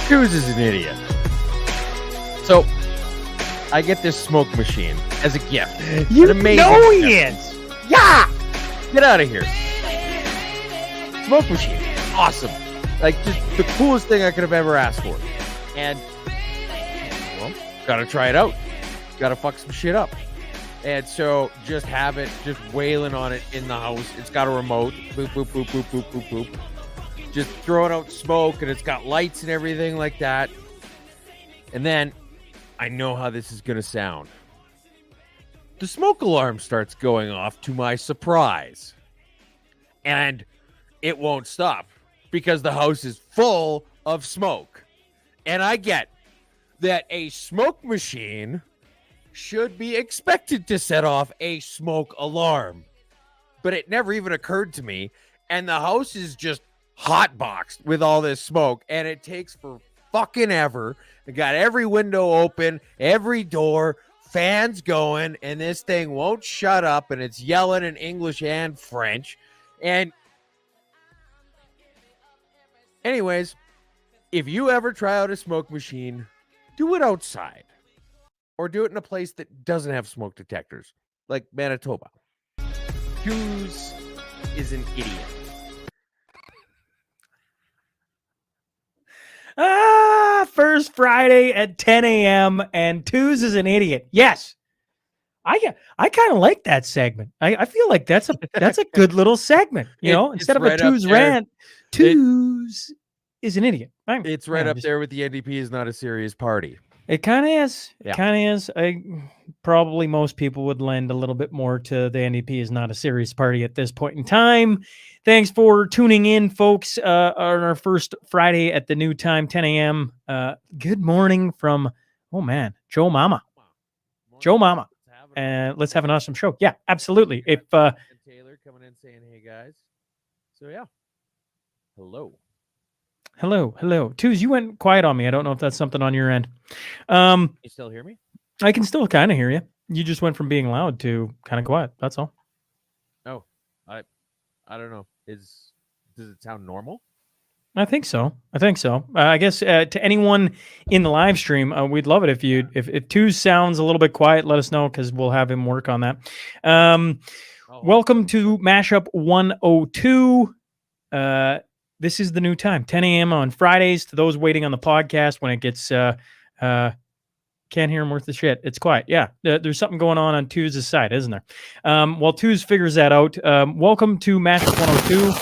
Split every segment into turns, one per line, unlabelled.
Cruz is an idiot. So, I get this smoke machine as a gift.
You
An amazing
know he
gift.
is.
Yeah! Get out of here. Smoke machine. Awesome. Like, just the coolest thing I could have ever asked for. And, well, gotta try it out. Gotta fuck some shit up. And so, just have it, just wailing on it in the house. It's got a remote. Boop, boop, boop, boop, boop, boop, boop. Just throwing out smoke, and it's got lights and everything like that. And then, I know how this is going to sound. The smoke alarm starts going off to my surprise. And it won't stop because the house is full of smoke. And I get that a smoke machine should be expected to set off a smoke alarm. But it never even occurred to me. And the house is just hotboxed with all this smoke, and it takes for fucking ever. They got every window open, every door, fans going, and this thing won't shut up, and it's yelling in English and French. And anyways, if you ever try out a smoke machine, do it outside or do it in a place that doesn't have smoke detectors, like Manitoba. Hughes is an idiot.
First Friday at 10 a.m. and Tooz is an idiot. Yes. I kind of like that segment. I feel like that's a good little segment. You know, instead of
right
a Tooz rant, Tooz is an idiot.
It's right up there with the NDP is not a serious party.
It kind of is.
Yeah.
It kind of is. Probably most people would lend a little bit more to the NDP is not a serious party at this point in time. Thanks for tuning in, folks, on our first Friday at the new time, 10 a.m. Good morning from, Joe Mama. Joe Mama. And let's have an awesome show. Yeah, absolutely. If
Taylor coming in saying, hey, guys. So, yeah. Hello.
Tooz, you went quiet on me. I don't know if that's something on your end.
You still hear me?
I can still kind of hear you. You just went from being loud to kind of quiet. That's all.
Oh, I don't know. Does it sound normal?
I think so. I guess to anyone in the live stream, we'd love it if Tooz sounds a little bit quiet. Let us know because we'll have him work on that. Welcome to Mashup 102. This is the new time, 10 a.m. on Fridays. To those waiting on the podcast, when it gets can't hear him worth the shit. It's quiet. Yeah, there's something going on Tooz's side, isn't there? While Tooz figures that out, welcome to Mashup 102.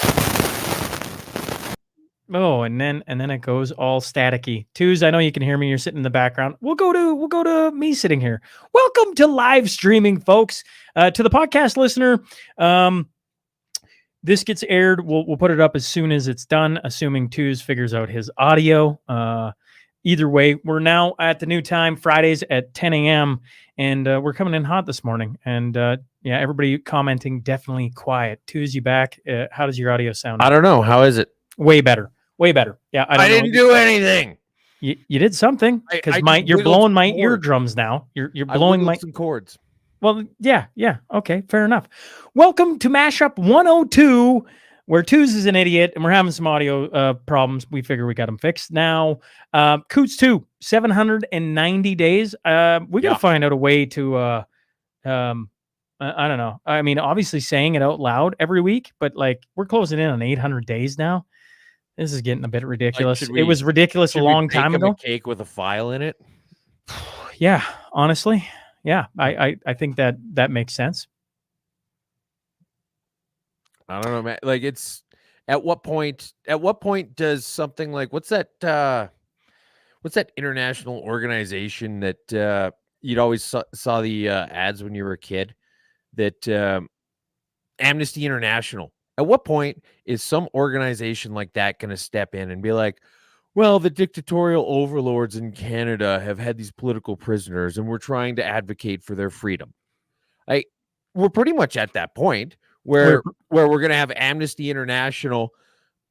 Oh, and then it goes all staticky. Tooz, I know you can hear me. You're sitting in the background. We'll go to me sitting here. Welcome to live streaming, folks. To the podcast listener, this gets aired. We'll put it up as soon as it's done, assuming Tooz figures out his audio. Either way, we're now at the new time, Fridays at 10 a.m., and we're coming in hot this morning. And everybody commenting, definitely quiet. Tooz, you back? How does your audio sound?
I don't know. How is it?
Way better. Yeah, I
didn't do anything.
You did something because you're blowing my eardrums now. You're blowing my
some chords.
Well, yeah. Okay, fair enough. Welcome to Mashup 102, where Tooz is an idiot, and we're having some audio problems. We figure we got them fixed now. Coots 2, 790 days. We got to find out a way to, I don't know. I mean, obviously saying it out loud every week, but like we're closing in on 800 days now. This is getting a bit ridiculous. It was ridiculous a long time ago.
A cake with a file in it.
Yeah, honestly. Yeah, I think that makes sense.
I don't know, man. Like it's at what point does something like what's that international organization that you'd always saw the ads when you were a kid, that Amnesty International. At what point is some organization like that going to step in and be like, well, the dictatorial overlords in Canada have had these political prisoners and we're trying to advocate for their freedom? We're pretty much at that point where we're going to have Amnesty International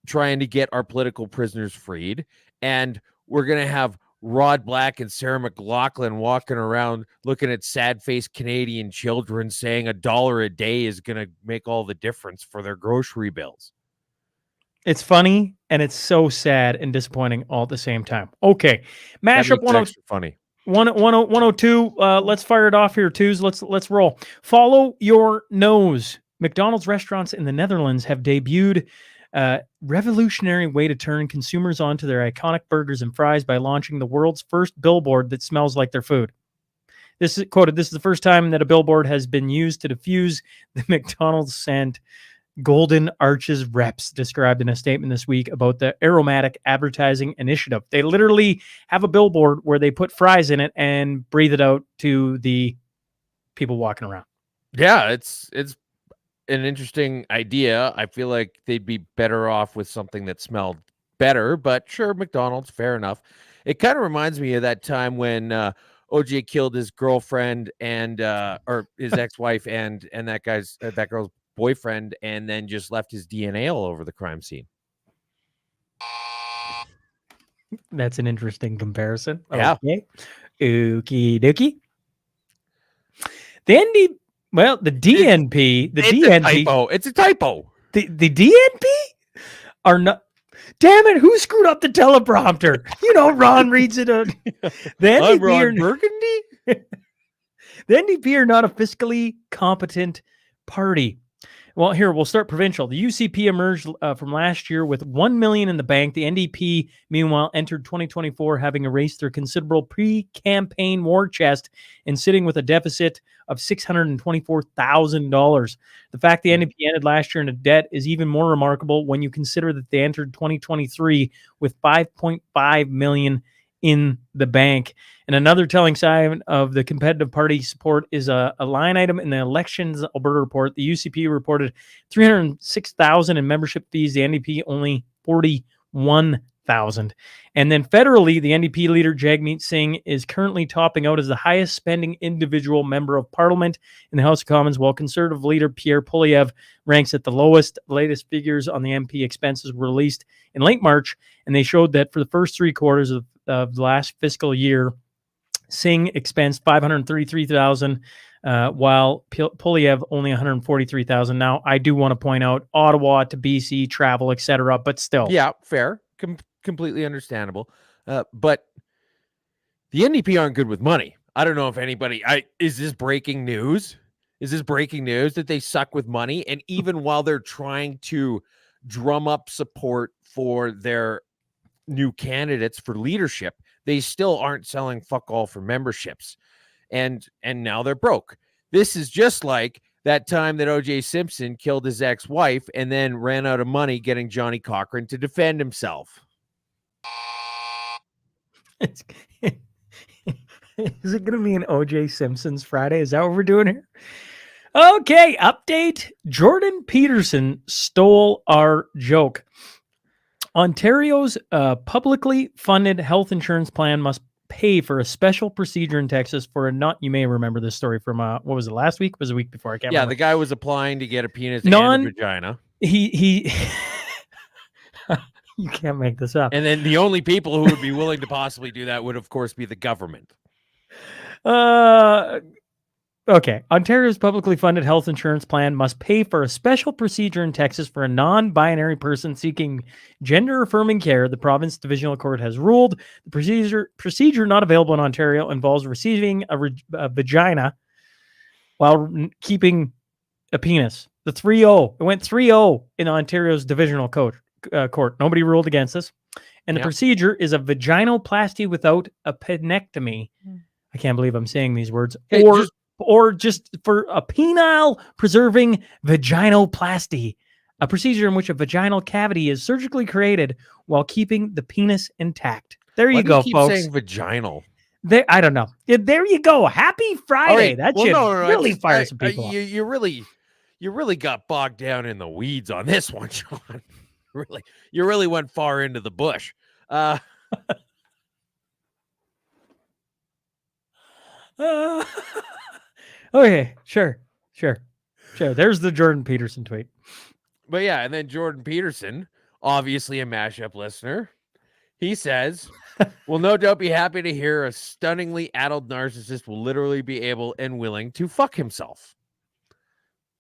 trying to get our political prisoners freed, and we're going to have Rod Black and Sarah McLachlan walking around looking at sad-faced Canadian children saying $1 a day is going to make all the difference for their grocery bills.
It's funny and it's so sad and disappointing all at the same time. Okay, Mashup
102. Funny.
102. Let's fire it off here, twos. Let's roll. Follow your nose. McDonald's restaurants in the Netherlands have debuted a revolutionary way to turn consumers onto their iconic burgers and fries by launching the world's first billboard that smells like their food. This is quoted. This is the first time that a billboard has been used to diffuse the McDonald's scent. Golden Arches reps described in a statement this week about the aromatic advertising initiative. They literally have a billboard where they put fries in it and breathe it out to the people walking around.
Yeah, it's an interesting idea. I feel like they'd be better off with something that smelled better, but sure, McDonald's, fair enough. It kind of reminds me of that time when OJ killed his girlfriend and or his ex-wife and that girl's boyfriend, and then just left his DNA all over the crime scene.
That's an interesting comparison.
Yeah.
Okay. Okie dokie. The DNP,
It's a typo. It's a typo.
The DNP are not. Damn it! Who screwed up the teleprompter? You know, Ron reads it out.
I'm Ron Burgundy.
The NDP are not a fiscally competent party. Well, here, we'll start provincial. The UCP emerged from last year with $1 million in the bank. The NDP, meanwhile, entered 2024 having erased their considerable pre-campaign war chest and sitting with a deficit of $624,000. The fact the NDP ended last year in a debt is even more remarkable when you consider that they entered 2023 with $5.5 million in the bank. And another telling sign of the competitive party support is a line item in the Elections Alberta report. The UCP reported $306,000 in membership fees. The NDP only $41,000. And then federally, the NDP leader Jagmeet Singh is currently topping out as the highest spending individual member of parliament in the House of Commons, while Conservative leader Pierre Poilievre ranks at the lowest. The latest figures on the MP expenses were released in late March, and they showed that for the first 3 quarters of the last fiscal year, Singh expensed $533,000, while Poilievre only $143,000. Now, I do want to point out Ottawa to BC travel, etc., but still,
yeah, fair, completely understandable. But the NDP aren't good with money. I don't know if anybody. Is this breaking news? Is this breaking news that they suck with money? And even while they're trying to drum up support for their new candidates for leadership, they still aren't selling fuck all for memberships, and now they're broke. This is just like that time that O.J. Simpson killed his ex-wife and then ran out of money getting Johnny Cochran to defend himself.
Is it going to be an O.J. Simpson's Friday? Is that what we're doing here? Okay, update. Jordan Peterson stole our joke. Ontario's publicly funded health insurance plan must pay for a special procedure in Texas for a not. You may remember this story from what was it, last week? Was it the week before? I can't remember.
The guy was applying to get a penis and a vagina.
He you can't make this up.
And then the only people who would be willing to possibly do that would, of course, be the government.
Okay. Ontario's publicly funded health insurance plan must pay for a special procedure in Texas for a non-binary person seeking gender-affirming care. The province divisional court has ruled the procedure not available in Ontario involves receiving a vagina while keeping a penis. The 3-0. It went 3-0 in Ontario's divisional court. Nobody ruled against this. And the procedure is a vaginoplasty without a penectomy. I can't believe I'm saying these words.
Hey,
or just for a penile preserving vaginoplasty, a procedure in which a vaginal cavity is surgically created while keeping the penis intact. There you go,
keep
folks.
Saying vaginal.
I don't know. There you go. Happy Friday. That should really fire some people up.
You really got bogged down in the weeds on this one, Sean. You really went far into the bush.
Okay, sure. There's the Jordan Peterson tweet.
But yeah, and then Jordan Peterson obviously a Mashup listener. He says, "Will no doubt be happy to hear a stunningly adult narcissist will literally be able and willing to fuck himself."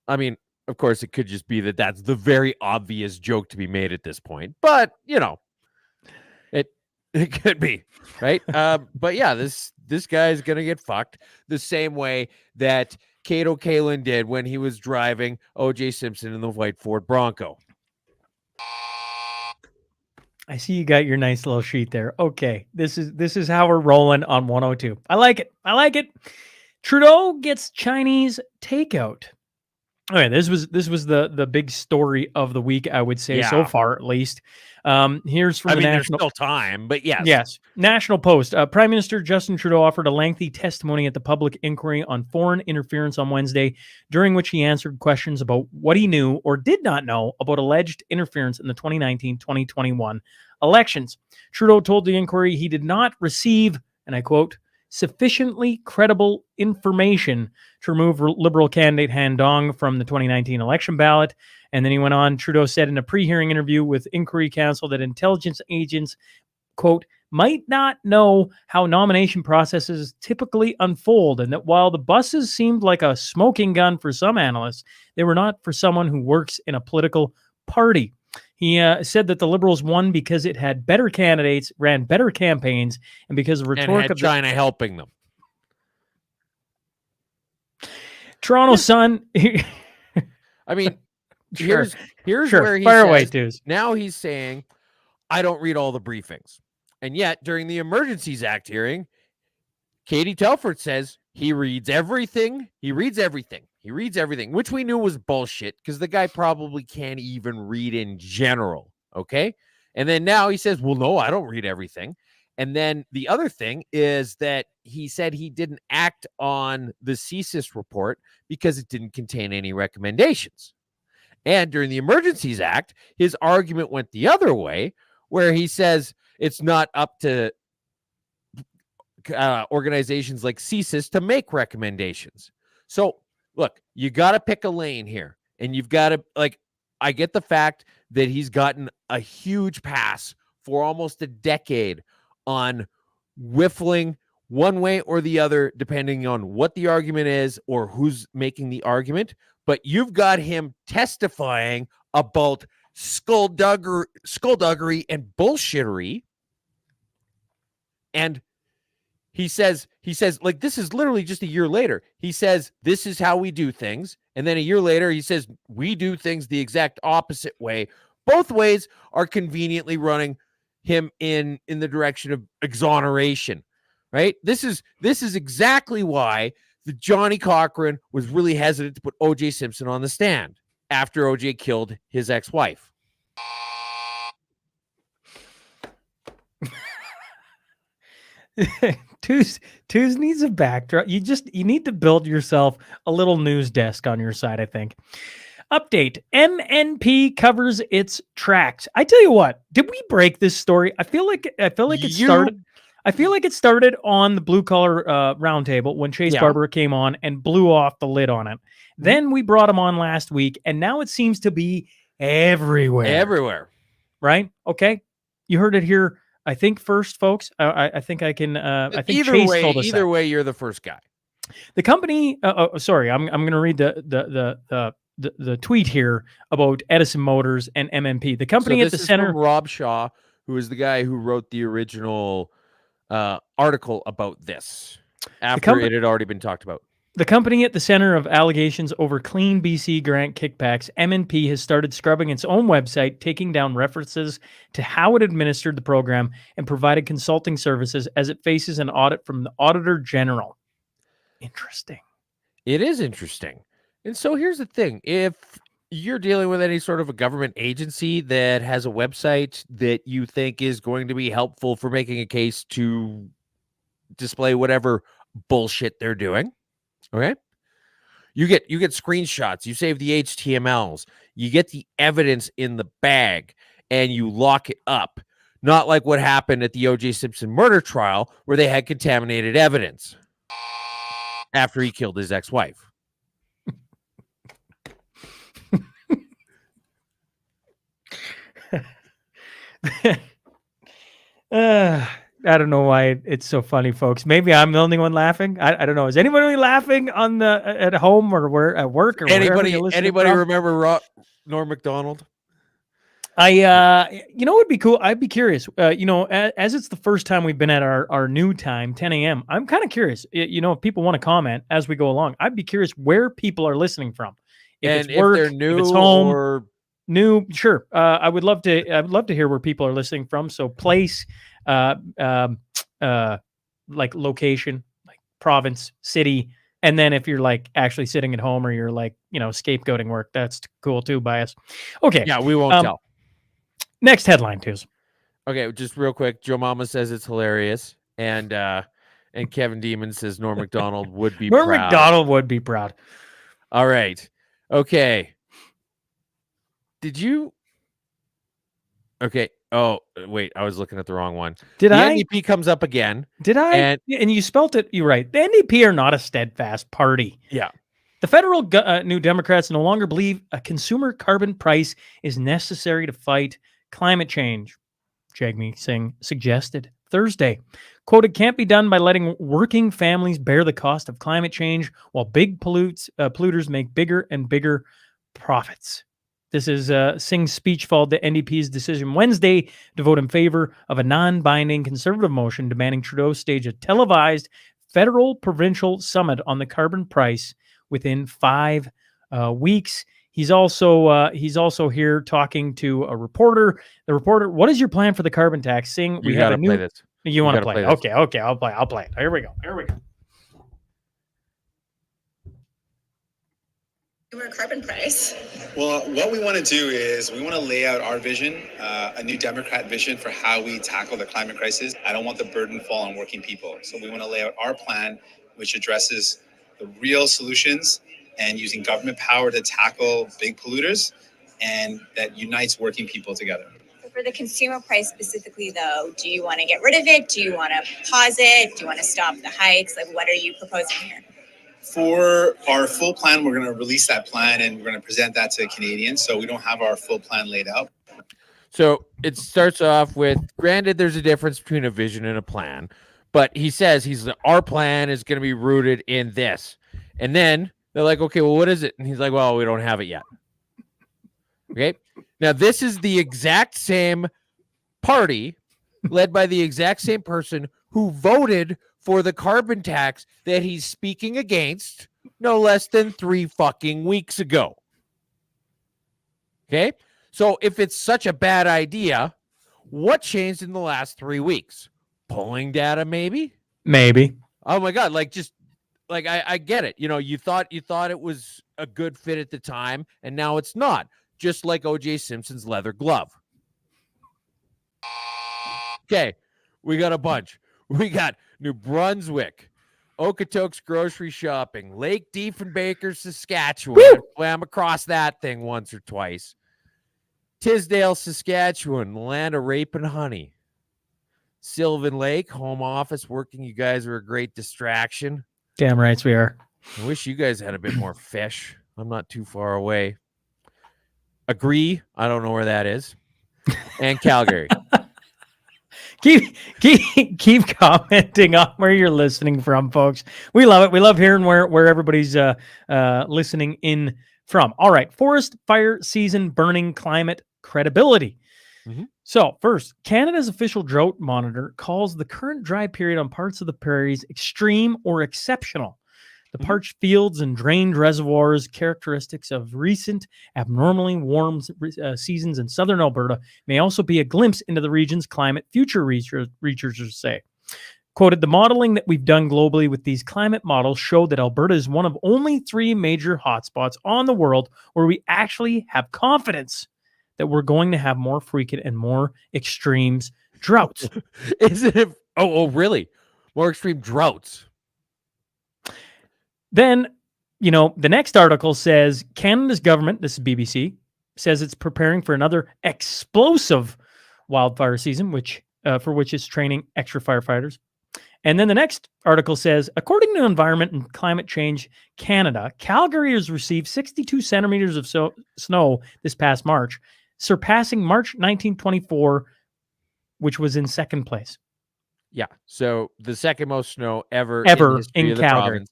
I mean, of course, it could just be that that's the very obvious joke to be made at this point, but it it could be, right? But yeah, this guy is gonna get fucked the same way that Kato Kalin did when he was driving O.J. Simpson in the white Ford Bronco.
I see you got your nice little sheet there. Okay, this is how we're rolling on 102. I like it. I like it. Trudeau gets Chinese takeout. Okay, this was the big story of the week, I would say, so
Yeah.
far at least. Here's from the
There's
National.
still time, but yes.
Yes. National Post. Prime Minister Justin Trudeau offered a lengthy testimony at the public inquiry on foreign interference on Wednesday, during which he answered questions about what he knew or did not know about alleged interference in the 2019-2021 elections. Trudeau told the inquiry he did not receive, and I quote, sufficiently credible information to remove Liberal candidate Han Dong from the 2019 election ballot. And then he went on, Trudeau said in a pre-hearing interview with Inquiry Council that intelligence agents, quote, might not know how nomination processes typically unfold, and that while the buses seemed like a smoking gun for some analysts, they were not for someone who works in a political party. He said that the Liberals won because it had better candidates, ran better campaigns, and because of rhetoric
and had
of
China helping them.
Toronto Sun.
I mean,
Sure.
here's
Sure.
where he
Fire
says,
away, Deuce.
now he's saying, I don't read all the briefings. And yet, during the Emergencies Act hearing, Katie Telford says he reads everything. He reads everything. He reads everything, which we knew was bullshit because the guy probably can't even read in general. Okay. And then now he says, well, no, I don't read everything. And then the other thing is that he said he didn't act on the CSIS report because it didn't contain any recommendations. And during the Emergencies Act, his argument went the other way, where he says it's not up to organizations like CSIS to make recommendations. So, look, you got to pick a lane here. And you've got to, I get the fact that he's gotten a huge pass for almost a decade on whiffling one way or the other, depending on what the argument is or who's making the argument. But you've got him testifying about skullduggery and bullshittery. And he says, like, this is literally just a year later. He says, this is how we do things. And then a year later, he says, we do things the exact opposite way. Both ways are conveniently running him in the direction of exoneration, right? This is exactly why the Johnny Cochran was really hesitant to put O.J. Simpson on the stand after O.J. killed his ex-wife.
Twos needs a backdrop. You need to build yourself a little news desk on your side, I think. Update. MNP covers its tracks. I tell you what, did we break this story? I feel like it started. I feel like it started on the blue collar roundtable when Chase Barber came on and blew off the lid on it. Mm-hmm. Then we brought him on last week, and now it seems to be everywhere.
Everywhere.
Right? Okay. You heard it here. I think first, folks. I think I can. I think
either
Chase
way,
told us
either
that.
way, you're the first guy.
The company. Sorry, I'm going to read the tweet here about Edison Motors and MMP. The company at the center.
From Rob Shaw, who is the guy who wrote the original article about this after it had already been talked about.
The company at the center of allegations over Clean BC grant kickbacks, MNP, has started scrubbing its own website, taking down references to how it administered the program and provided consulting services as it faces an audit from the Auditor General. Interesting.
It is interesting. And so here's the thing. If you're dealing with any sort of a government agency that has a website that you think is going to be helpful for making a case to display whatever bullshit they're doing, okay, you get screenshots, you save the HTMLs, you get the evidence in the bag, and you lock it up. Not like what happened at the O.J. Simpson murder trial, where they had contaminated evidence after he killed his ex-wife.
I don't know why it's so funny, folks. Maybe I'm the only one laughing. I don't know. Is anybody laughing on the at home or where at work or wherever you're listening from?
remember Norm Macdonald?
You know, it'd be cool. I'd be curious. You know, as it's the first time we've been at our new time, 10 a.m. I'm kind of curious. You know, if people want to comment as we go along, I'd be curious where people are listening from. If it's work,
if they're new,
if it's home,
or
new, sure. I would love to. I would love to hear where people are listening from. So place, like location, like province, city, and then if you're like actually sitting at home or you're like, you know, scapegoating work, that's cool too. Bias. Okay.
yeah, we won't tell.
Next headline, Tews.
Okay, just real quick. Joe Mama says it's hilarious, and Kevin Demon says Norm Macdonald would be
Norm
proud.
Macdonald would be proud.
All right. Okay. Did you? Okay. Oh, wait. I was looking at the wrong one.
Did
the
I?
NDP comes up again.
Did I?
And
you spelt it. You're right. The NDP are not a steadfast party.
Yeah.
The federal New Democrats no longer believe a consumer carbon price is necessary to fight climate change. Jagmeet Singh suggested Thursday. Quote, it can't be done by letting working families bear the cost of climate change while big polluters make bigger and bigger profits. This is Singh's speech followed the NDP's decision Wednesday to vote in favor of a non-binding conservative motion demanding Trudeau stage a televised federal-provincial summit on the carbon price within 5 weeks. He's also here talking to a reporter. The reporter, what is your plan for the carbon tax? Singh,
we have a new. Play this.
You want to play? Okay, I'll play it. Here we go.
Carbon price. Well, what we want to do is we want to lay out our vision, a new Democrat vision for how we tackle the climate crisis. I don't want the burden to fall on working people. So we want to lay out our plan, which addresses the real solutions and using government power to tackle big polluters, and that unites working people together.
So for the consumer price specifically, though, do you want to get rid of it? Do you want to pause it? Do you want to stop the hikes? Like, what are you proposing here?
For our full plan, we're going to release that plan and we're going to present that to Canadians. So we don't have our full plan laid out.
So it starts off with, granted, there's a difference between a vision and a plan, but he says our plan is going to be rooted in this. And then they're like, okay, well, what is it? And he's like, well, we don't have it yet. Okay. Now, this is the exact same party led by the exact same person who voted for the carbon tax that he's speaking against no less than 3 fucking weeks ago. Okay. So if it's such a bad idea, what changed in the last 3 weeks? Polling data, maybe?
Maybe.
Oh my God. I get it. You know, you thought it was a good fit at the time, and now it's not. Just like O.J. Simpson's leather glove. Okay, we got a bunch. We got New Brunswick, Okotoks grocery shopping, Lake Diefenbaker, Saskatchewan. I'm across that thing once or twice. Tisdale, Saskatchewan, land of rape and honey. Sylvan Lake, home office working. You guys are a great distraction.
Damn rights we are.
I wish you guys had a bit more fish. I'm not too far away. Agree. I don't know where that is. And Calgary.
Keep commenting on where you're listening from, folks. We love it. We love hearing where everybody's listening in from. All right. Forest fire season burning climate credibility.
Mm-hmm.
So first, Canada's official drought monitor calls the current dry period on parts of the prairies extreme or exceptional. The parched fields and drained reservoirs, characteristics of recent abnormally warm seasons in southern Alberta, may also be a glimpse into the region's climate, future researchers say. Quoted, the modeling that we've done globally with these climate models show that Alberta is one of only 3 major hotspots on the world where we actually have confidence that we're going to have more frequent and more extremes droughts.
Isn't it? Oh, really? More extreme droughts.
Then, you know, the next article says Canada's government, this is BBC, says it's preparing for another explosive wildfire season, for which it's training extra firefighters. And then the next article says, according to Environment and Climate Change Canada, Calgary has received 62 centimeters of snow this past March, surpassing March 1924 which was in second place.
Yeah. So the second most snow ever in
Ever
the history
in
of the
Calgary.
province.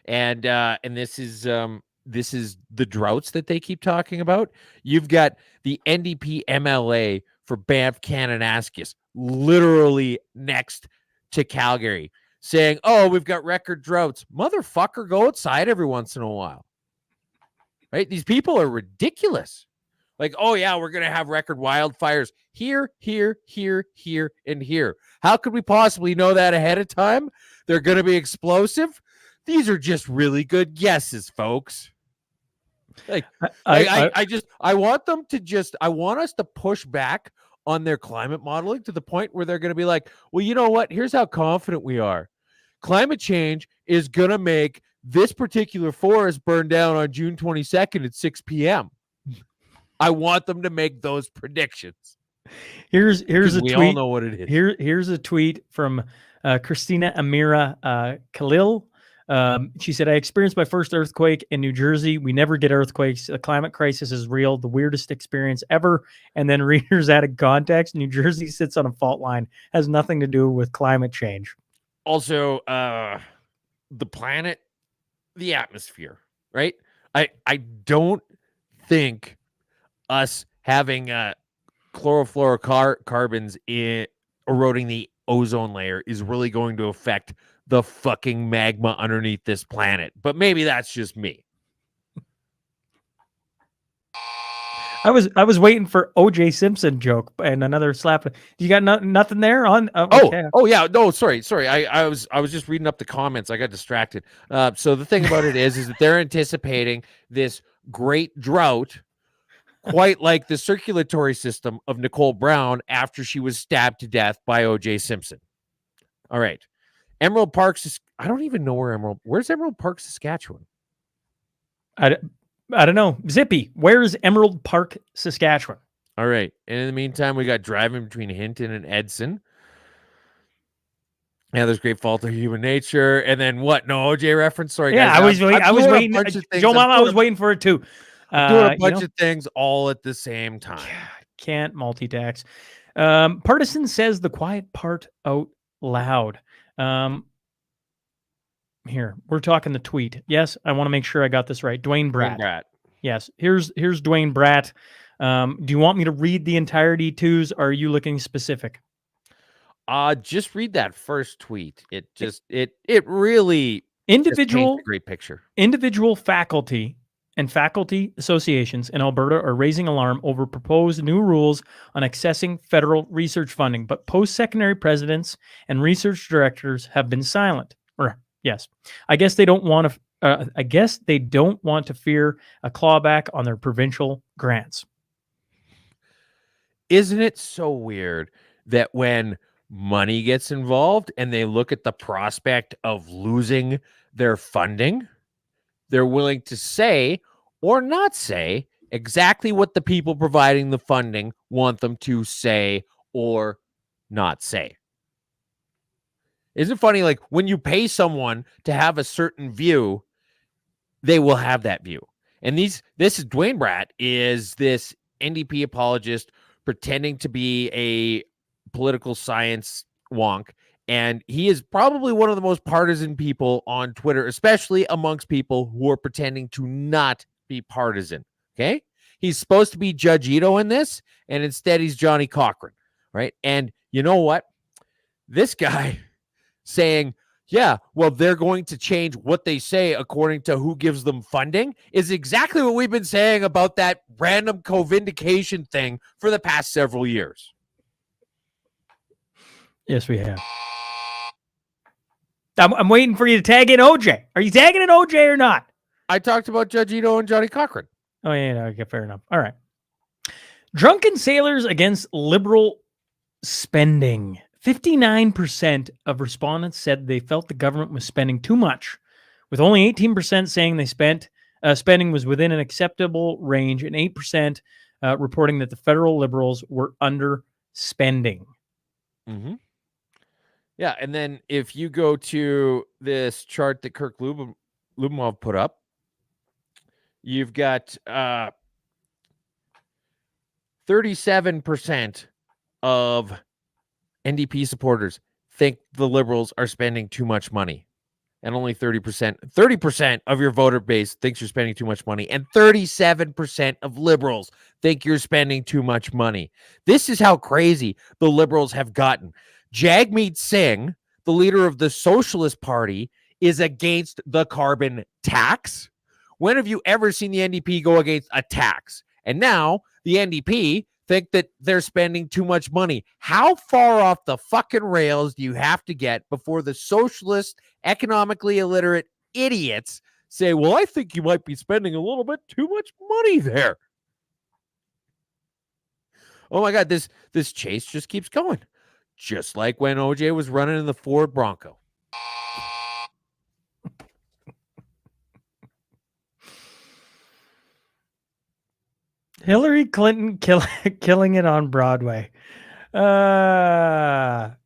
And this is the droughts that they keep talking about. You've got the NDP MLA for Banff Kananaskis literally next to Calgary saying, "Oh, we've got record droughts." Motherfucker, go outside every once in a while. Right? These people are ridiculous. Like, oh yeah, we're going to have record wildfires here, here, here, here, and here. How could we possibly know that ahead of time? They're going to be explosive. These are just really good guesses, folks. Like, I want them to I want us to push back on their climate modeling to the point where they're going to be like, well, you know what? Here's how confident we are. Climate change is going to make this particular forest burn down on June 22nd at 6 p.m. I want them to make those predictions.
Here's a
we
tweet.
all know what it is.
Here's a tweet from Christina Amira Khalil. She said, I experienced my first earthquake in New Jersey. We never get earthquakes. The climate crisis is real, the weirdest experience ever. And then readers added context. New Jersey sits on a fault line, has nothing to do with climate change.
Also, the planet, the atmosphere, right? I don't think us having chlorofluorocarbons eroding the ozone layer is really going to affect the fucking magma underneath this planet. But maybe that's just me.
I was waiting for O.J. Simpson joke and another slap. You got nothing there on? Okay.
Oh yeah. No, sorry. I was just reading up the comments. I got distracted. So the thing about it is that they're anticipating this great drought, quite like the circulatory system of Nicole Brown after she was stabbed to death by O.J. Simpson. All right. Emerald Park. I don't even know where's Emerald Park, Saskatchewan?
I don't know. Zippy, where's Emerald Park, Saskatchewan?
All right. And in the meantime, we got driving between Hinton and Edson. Yeah, there's Great Fault of Human Nature. And then what? No OJ reference? Sorry,
yeah,
guys.
I was waiting. Joe Mama, I was waiting for it too.
Doing a bunch of things all at the same time.
Can't multitask. Partisan says the quiet part out loud. Here, we're talking the tweet. Yes, I want to make sure I got this right. Dwayne Bratt. Yes, here's Dwayne Bratt. Do you want me to read the entirety twos? Or are you looking specific?
Just read that first tweet. It really paints a great picture.
Individual faculty and faculty associations in Alberta are raising alarm over proposed new rules on accessing federal research funding, but post-secondary presidents and research directors have been silent. Yes, I guess they don't want to fear a clawback on their provincial grants.
Isn't it so weird that when money gets involved and they look at the prospect of losing their funding, they're willing to say or not say exactly what the people providing the funding want them to say or not say? Isn't it funny? Like when you pay someone to have a certain view, they will have that view. And this is Dwayne Bratt is this NDP apologist pretending to be a political science wonk. And he is probably one of the most partisan people on Twitter, especially amongst people who are pretending to not be partisan. Okay. He's supposed to be Judge Ito in this, and instead he's Johnny Cochran. Right. And you know what? This guy saying, yeah, well, they're going to change what they say according to who gives them funding is exactly what we've been saying about that random co-vindication thing for the past several years.
Yes, we have. I'm waiting for you to tag in OJ. Are you tagging in OJ or not?
I talked about Judge Ito and Johnny Cochran.
Oh, yeah, okay, fair enough. All right. Drunken sailors against liberal spending. 59% of respondents said they felt the government was spending too much, with only 18% saying they spending was within an acceptable range, and 8% reporting that the federal Liberals were underspending.
Mm-hmm. Yeah, and then if you go to this chart that Kirk Lubimov put up, you've got 37% of NDP supporters think the Liberals are spending too much money. And only 30% of your voter base thinks you're spending too much money. And 37% of Liberals think you're spending too much money. This is how crazy the Liberals have gotten. Jagmeet Singh, the leader of the Socialist Party, is against the carbon tax. When have you ever seen the NDP go against a tax? And now the NDP think that they're spending too much money. How far off the fucking rails do you have to get before the socialist, economically illiterate idiots say, well, I think you might be spending a little bit too much money there? Oh my God, this chase just keeps going. Just like when OJ was running in the Ford Bronco.
Hillary Clinton killing it on Broadway. Hillary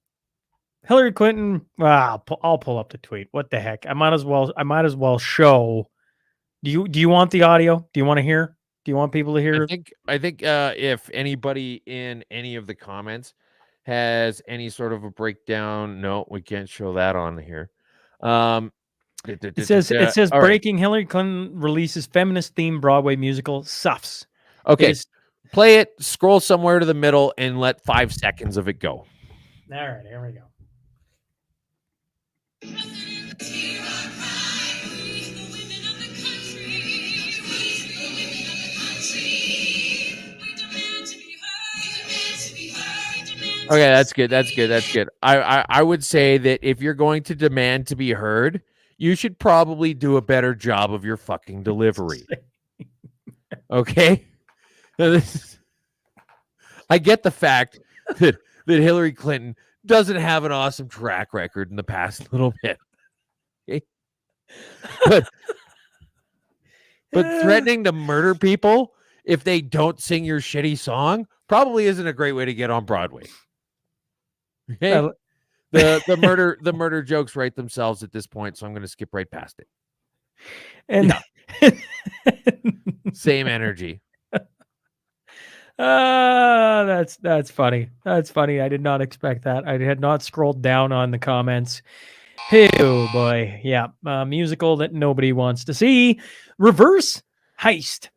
Clinton. Well, I'll pull up the tweet. What the heck? I might as well show. Do you want the audio? Do you want to hear? Do you want people to hear?
I think if anybody in any of the comments has any sort of a breakdown, no, we can't show that on here.
It says breaking. Right. Hillary Clinton releases feminist themed Broadway musical Suffs.
Okay, play it, scroll somewhere to the middle, and let 5 seconds of it go.
All right, here we go.
Okay, that's good. I would say that if you're going to demand to be heard, you should probably do a better job of your fucking delivery. Okay? I get the fact that Hillary Clinton doesn't have an awesome track record in the past little bit. Okay? But threatening to murder people if they don't sing your shitty song probably isn't a great way to get on Broadway. Okay? The murder jokes write themselves at this point, so I'm going to skip right past it.
And
same energy.
That's funny. That's funny. I did not expect that. I had not scrolled down on the comments. Oh boy. Yeah. Musical that nobody wants to see. Reverse heist.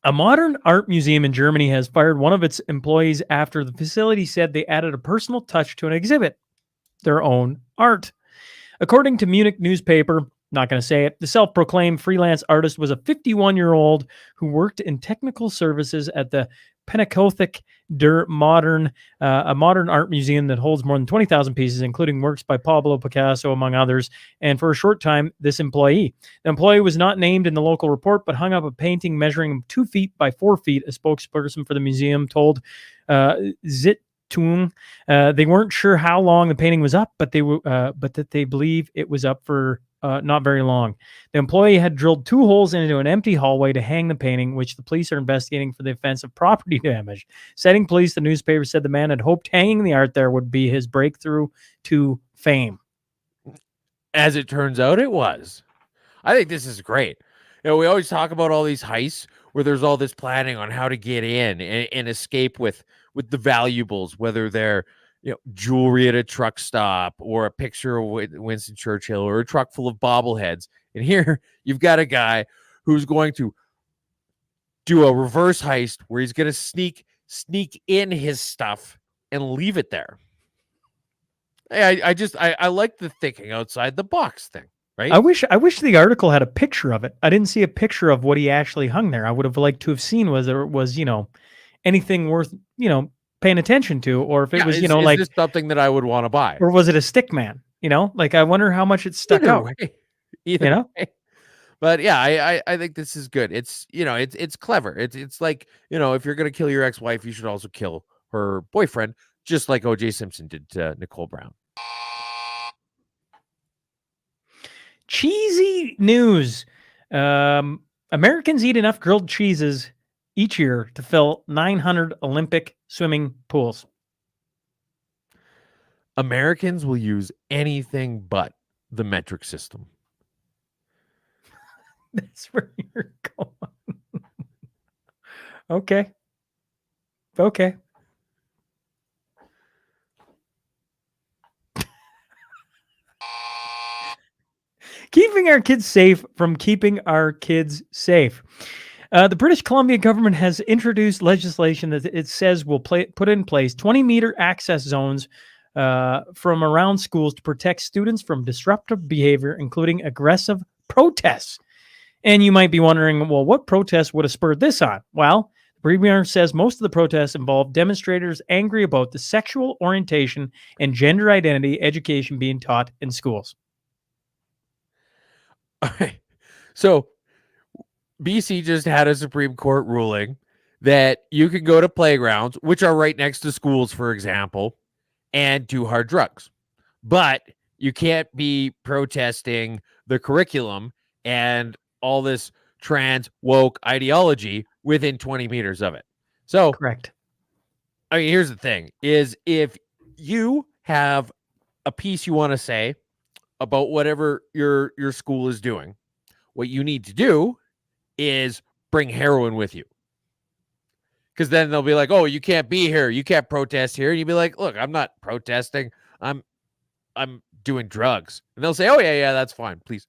A modern art museum in Germany has fired one of its employees after the facility said they added a personal touch to an exhibit, their own art. According to Munich newspaper, not going to say it, the self-proclaimed freelance artist was a 51-year-old who worked in technical services at the Pinakothek der Modern, a modern art museum that holds more than 20,000 pieces, including works by Pablo Picasso, among others. And for a short time, the employee was not named in the local report, but hung up a painting measuring 2 feet by 4 feet. A spokesperson for the museum told Zeitung they weren't sure how long the painting was up, but that they believe it was up for not very long. The employee had drilled 2 holes into an empty hallway to hang the painting, which the police are investigating for the offense of property damage. Citing police, the newspaper said the man had hoped hanging the art there would be his breakthrough to fame.
As it turns out, it was. I think this is great. You know, we always talk about all these heists where there's all this planning on how to get in and escape with the valuables, whether they're jewelry at a truck stop or a picture of Winston Churchill or a truck full of bobbleheads. And here you've got a guy who's going to do a reverse heist where he's going to sneak in his stuff and leave it there. I like the thinking outside the box thing, right?
I wish the article had a picture of it. I didn't see a picture of what he actually hung there. I would have liked to have seen whether there was, anything worth, paying attention to, or if it was, like
this something that I would want to buy,
or was it a stick man? Like I wonder how much it stuck out.
Either way. But yeah, I think this is good. It's it's clever. It's like if you're gonna kill your ex-wife, you should also kill her boyfriend, just like O.J. Simpson did to Nicole Brown.
Cheesy news. Americans eat enough grilled cheeses each year to fill 900 Olympic swimming pools.
Americans will use anything but the metric system.
That's where you're going. Okay. Keeping our kids safe from keeping our kids safe. The British Columbia government has introduced legislation that it says will put in place 20-meter access zones from around schools to protect students from disruptive behavior, including aggressive protests. And you might be wondering, well, what protests would have spurred this on? Well, the Premier says most of the protests involve demonstrators angry about the sexual orientation and gender identity education being taught in schools.
All right. So BC just had a Supreme Court ruling that you can go to playgrounds, which are right next to schools, for example, and do hard drugs. But you can't be protesting the curriculum and all this trans woke ideology within 20 meters of it. So,
correct.
I mean, here's the thing is if you have a piece you want to say about whatever your school is doing, what you need to do is bring heroin with you. Because then they'll be like, oh, you can't be here. You can't protest here. And you'd be like, look, I'm not protesting. I'm doing drugs. And they'll say, oh, yeah, that's fine. Please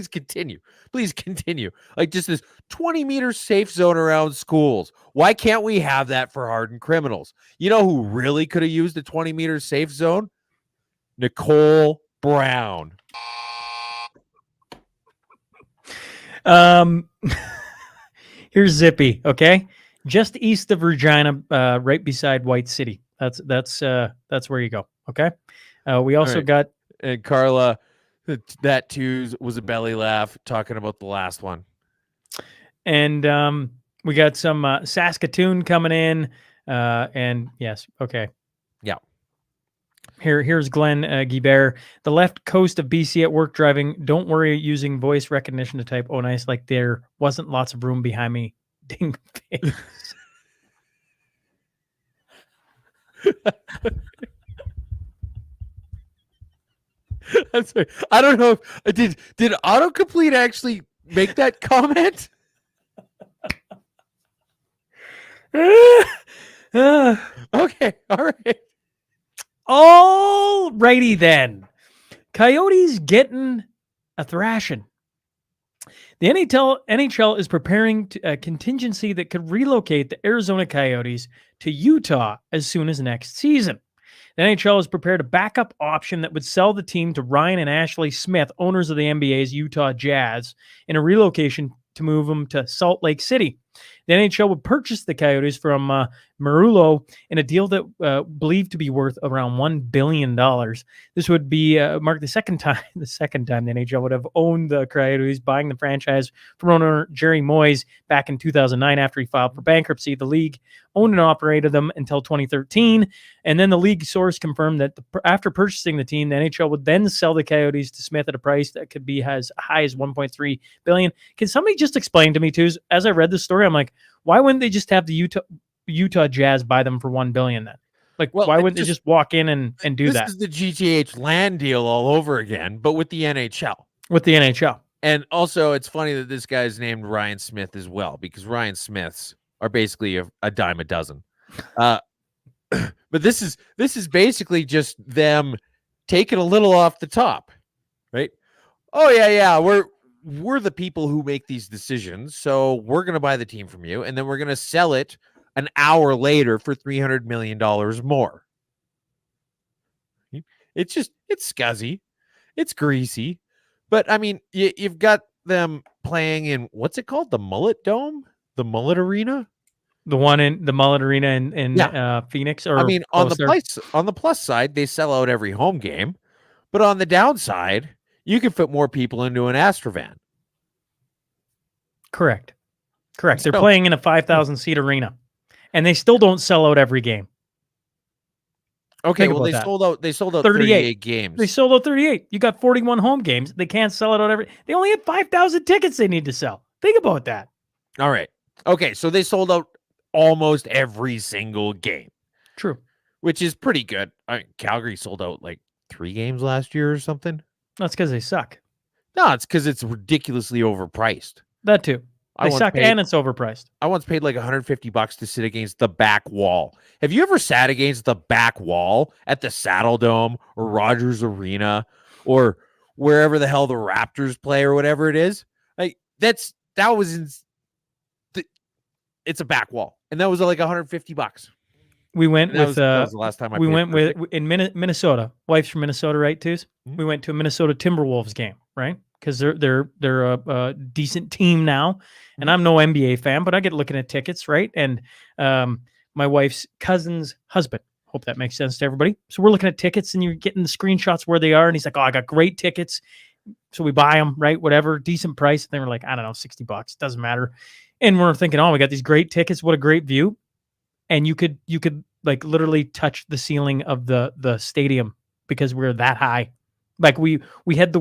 continue. Please continue. Like just this 20-meter safe zone around schools. Why can't we have that for hardened criminals? You know who really could have used a 20-meter safe zone? Nicole Brown.
Here's Zippy, okay? Just east of Regina, right beside White City. That's where you go, okay? We also got...
And Carla, that too was a belly laugh talking about the last one.
And we got some Saskatoon coming in. And yes, okay.
Yeah.
Here's Glenn Guibert. The left coast of BC at work driving. Don't worry using voice recognition to type, oh, nice, like there wasn't lots of room behind me. Ding face.
That's right. I don't know if did autocomplete actually make that comment? Okay, all right.
All righty then. Coyotes getting a thrashing. The NHL is preparing a contingency that could relocate the Arizona Coyotes to Utah as soon as next season. The NHL has prepared a backup option that would sell the team to Ryan and Ashley Smith, owners of the NBA's Utah Jazz, in a relocation to move them to Salt Lake City. The NHL would purchase the Coyotes from Marullo in a deal that believed to be worth around $1 billion. This would be mark the second time the NHL would have owned the Coyotes, buying the franchise from owner Jerry Moyes back in 2009 after he filed for bankruptcy. The league owned and operated them until 2013, and then the league source confirmed that after purchasing the team, the NHL would then sell the Coyotes to Smith at a price that could be as high as $1.3 billion. Can somebody just explain to me, too, as I read this story, I'm like, why wouldn't they just have the Utah Jazz buy them for $1 billion then? Like, why wouldn't they just walk in and do that?
This is the GTH land deal all over again, but with the NHL.
With the NHL.
And also, it's funny that this guy's named Ryan Smith as well, because Ryan Smiths are basically a dime a dozen. But this is basically just them taking a little off the top, right? Oh, yeah, we're the people who make these decisions, so we're going to buy the team from you, and then we're going to sell it an hour later for $300 million more. It's scuzzy. It's greasy. But, I mean, you've got them playing in, what's it called? The Mullet Dome? The Mullet Arena?
The one in the Mullet Arena in Phoenix? Or
I mean, on the plus side, they sell out every home game. But on the downside, you can fit more people into an Astrovan.
Correct. They're playing in a 5,000-seat arena, and they still don't sell out every game.
Okay, well, they sold out 38 games.
They sold out 38. You got 41 home games. They can't sell it out every. They only have 5,000 tickets they need to sell. Think about that.
All right. Okay, so they sold out almost every single game.
True.
Which is pretty good. Calgary sold out like 3 games last year or something.
That's because they suck.
No, it's because it's ridiculously overpriced.
That too. They suck and it's overpriced.
I once paid like $150 to sit against the back wall. Have you ever sat against the back wall at the Saddle Dome or Rogers Arena or wherever the hell the Raptors play or whatever it is. Like it's a back wall, and that was like $150.
We went
That
with
was the last time I
we
paid
went
for a
with in Minnesota. Wife's from Minnesota, right, Tooz?
Mhm.
We went to a Minnesota Timberwolves game, right? Because they're a decent team now, and
Mhm.
I'm no NBA fan, but I get looking at tickets, right? And my wife's cousin's husband. Hope that makes sense to everybody. So we're looking at tickets, and you're getting the screenshots where they are, and he's like, "Oh, I got great tickets." So we buy them, right? Whatever, decent price. And they were like, I don't know, $60, doesn't matter. And we're thinking, oh, we got these great tickets. What a great view. And you could like literally touch the ceiling of the stadium because we're that high. Like we had the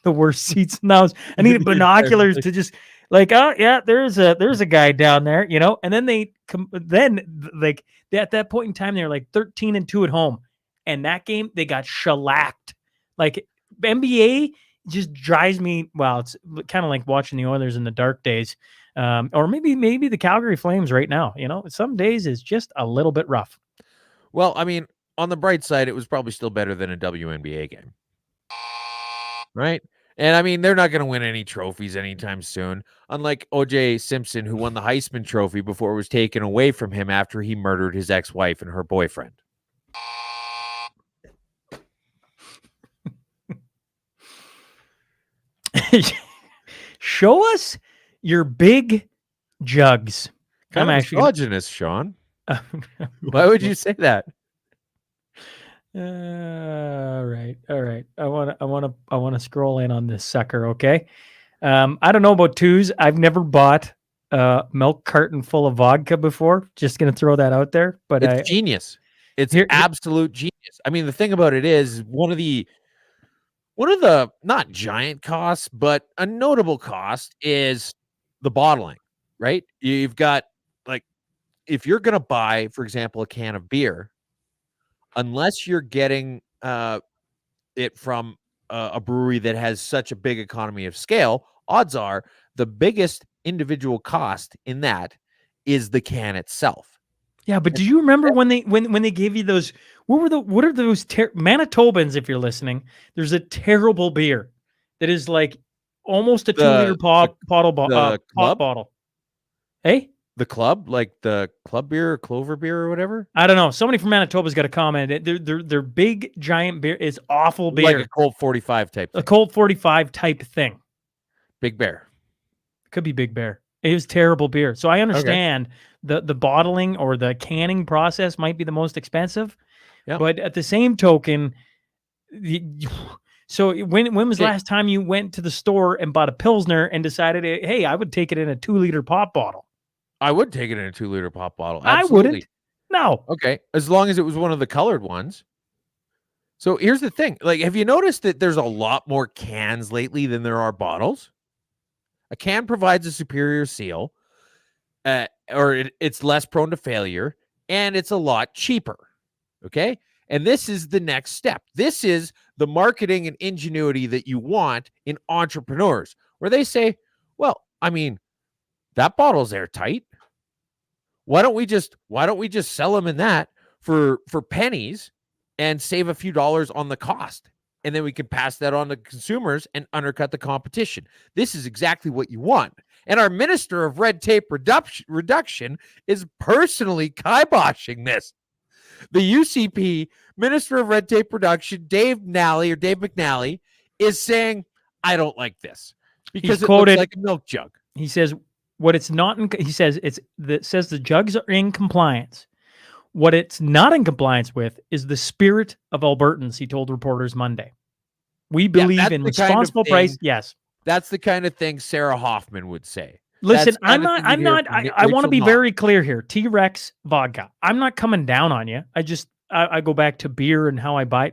worst seats in the house. I needed binoculars to just like, oh yeah, there's a guy down there, you know. And then like at that point in time, they were like 13-2 at home. And that game, they got shellacked. Like NBA just drives me. Well, it's kind of like watching the Oilers in the dark days, or maybe the Calgary Flames right now. You know, some days is just a little bit rough.
Well, I mean, on the bright side, it was probably still better than a WNBA game, right? And I mean, they're not going to win any trophies anytime soon. Unlike O.J. Simpson, who won the Heisman Trophy before it was taken away from him after he murdered his ex-wife and her boyfriend.
Show us your big jugs.
Kind
I'm
of
actually
misogynist, Sean. Why would you say that?
All right. I want to scroll in on this sucker. Okay. I don't know about twos. I've never bought a milk carton full of vodka before. Just gonna throw that out there. But
It's genius. It's absolute genius. I mean, the thing about it is one of the not giant costs, but a notable cost is the bottling, right? You've got like if you're gonna buy, for example, a can of beer, unless you're getting it from a brewery that has such a big economy of scale, odds are the biggest individual cost in that is the can itself.
Yeah, but do you remember when they gave you those? What are those Manitobans? If you're listening, there's a terrible beer that is like almost a 2-liter pot bottle. Hey,
the club, like the club beer or Clover beer or whatever.
I don't know. Somebody from Manitoba's got a comment. Their big giant beer is awful beer,
like a Colt 45 type thing.
A Colt 45 type thing.
Big Bear.
Could be Big Bear. It was terrible beer. So I understand the bottling or the canning process might be the most expensive. Yep. But at the same token, so when was the last time you went to the store and bought a Pilsner and decided, hey, I would take it in a 2-liter pop bottle?
I would take it in a 2-liter pop bottle.
Absolutely. I wouldn't. No.
Okay. As long as it was one of the colored ones. So here's the thing. Like, have you noticed that there's a lot more cans lately than there are bottles? A can provides a superior seal, or it's less prone to failure, and it's a lot cheaper. Okay. And this is the next step. This is the marketing and ingenuity that you want in entrepreneurs, where they say, well, I mean, that bottle's airtight. Why don't we just sell them in that for pennies and save a few dollars on the cost? And then we can pass that on to consumers and undercut the competition. This is exactly what you want. And our Minister of Red Tape Reduction is personally kiboshing this. The UCP, Minister of Red Tape Reduction, Dave McNally, is saying, I don't like this because it looks like a milk jug.
He says, what it's not in, he says says the jugs are in compliance. What it's not in compliance with is the spirit of Albertans, he told reporters Monday. We believe in responsible price. Yes.
That's the kind of thing Sarah Hoffman would say.
Listen, I want to be very clear here. T-Rex vodka. I'm not coming down on you. I go back to beer and how I buy,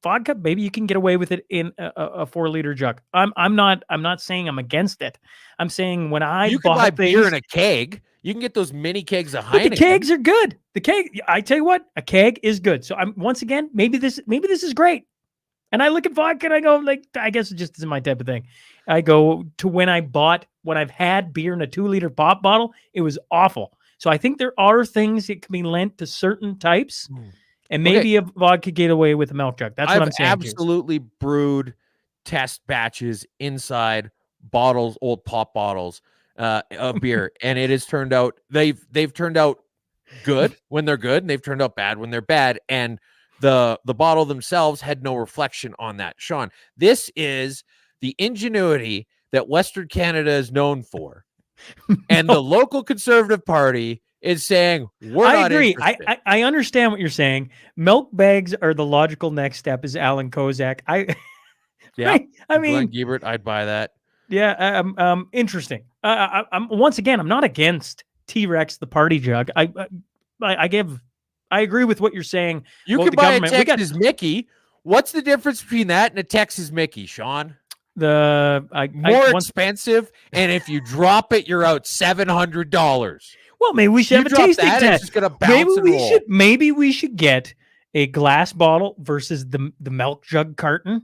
vodka, maybe you can get away with it in a 4-liter jug. I'm not saying I'm against it. I'm saying when you
can buy beer in a keg, you can get those mini kegs of Heineken.
The kegs are good. The keg, I tell you what, a keg is good. So I'm once again, maybe this is great. And I look at vodka and I go, like, I guess it just isn't my type of thing. I go to when I've had beer in a 2-liter pop bottle, it was awful. So I think there are things that can be lent to certain types. And maybe a vodka get away with a milk jug. That's what I'm saying.
I've absolutely brewed test batches inside bottles, old pop bottles of beer, and it has turned out they've turned out good when they're good, and they've turned out bad when they're bad. And the bottle themselves had no reflection on that. Sean, this is the ingenuity that Western Canada is known for, and the local Conservative Party is saying we're
I
not
agree.
interested.
I understand what you're saying. Milk bags are the logical next step. Is Alan Kozak?
Yeah,
I mean,
Glenn Giebert, I'd buy that.
Yeah, interesting. I'm once again, I'm not against T-Rex the party jug. I agree with what you're saying.
You can buy a Texas Mickey. What's the difference between that and a Texas Mickey, Sean?
More
expensive, and if you drop it, you're out $700.
Well, maybe we should have a tasting test.
It's just gonna bounce
maybe we should get a glass bottle versus the milk jug carton.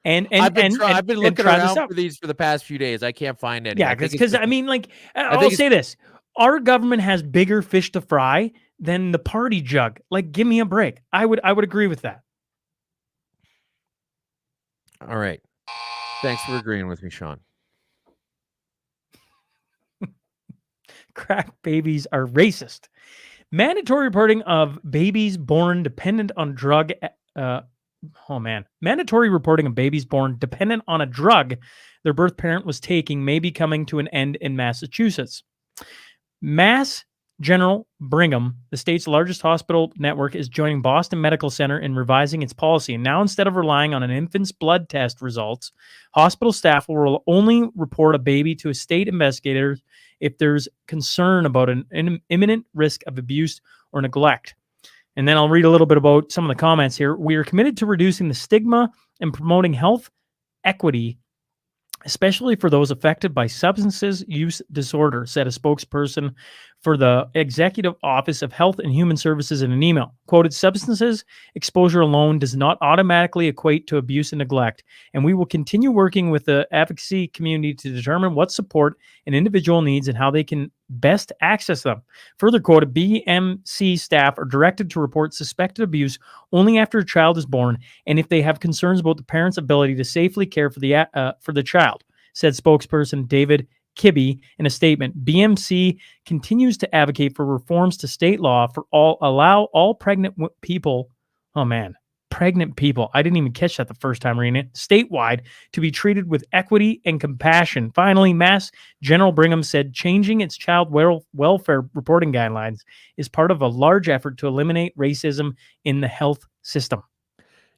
And I've been
looking around for these for the past few days. I can't find any.
Yeah, because I mean, like, I'll say this: our government has bigger fish to fry than the party jug. Like, give me a break. I would agree with that.
All right. Thanks for agreeing with me, Sean.
Crack babies are racist. Mandatory reporting of babies born dependent on drug. Mandatory reporting of babies born dependent on a drug their birth parent was taking may be coming to an end in Massachusetts. Mass General Brigham, the state's largest hospital network, is joining Boston Medical Center in revising its policy. And now, instead of relying on an infant's blood test results, hospital staff will only report a baby to a state investigator if there's concern about an imminent risk of abuse or neglect. And then I'll read a little bit about some of the comments here. We are committed to reducing the stigma and promoting health equity, especially for those affected by substance use disorder, said a spokesperson for the Executive Office of Health and Human Services in an email. Quoted, substances exposure alone does not automatically equate to abuse and neglect, and we will continue working with the advocacy community to determine what support an individual needs and how they can best access them. Further quoted, BMC staff are directed to report suspected abuse only after a child is born and if they have concerns about the parent's ability to safely care for the child, said spokesperson David Kibbe in a statement. BMC continues to advocate for reforms to state law for allow all pregnant people. Pregnant people. I didn't even catch that the first time reading it. Statewide to be treated with equity and compassion. Finally, Mass General Brigham said changing its child welfare reporting guidelines is part of a large effort to eliminate racism in the health system.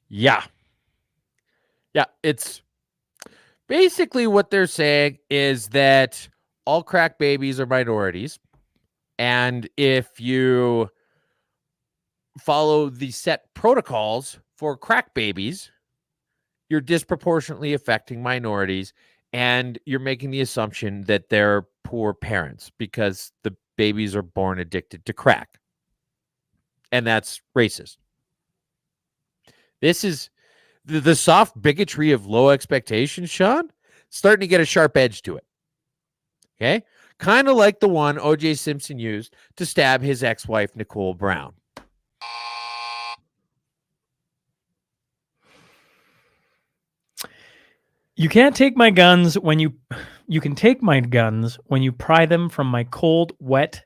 Yeah. It's basically what they're saying is that all crack babies are minorities. And if you follow the set protocols for crack babies, you're disproportionately affecting minorities, and you're making the assumption that they're poor parents because the babies are born addicted to crack. And that's racist. This is the soft bigotry of low expectations, Sean, starting to get a sharp edge to it. Okay? Kind of like the one O.J. Simpson used to stab his ex-wife, Nicole Brown.
You can't take my guns when you can take my guns when you pry them from my cold, wet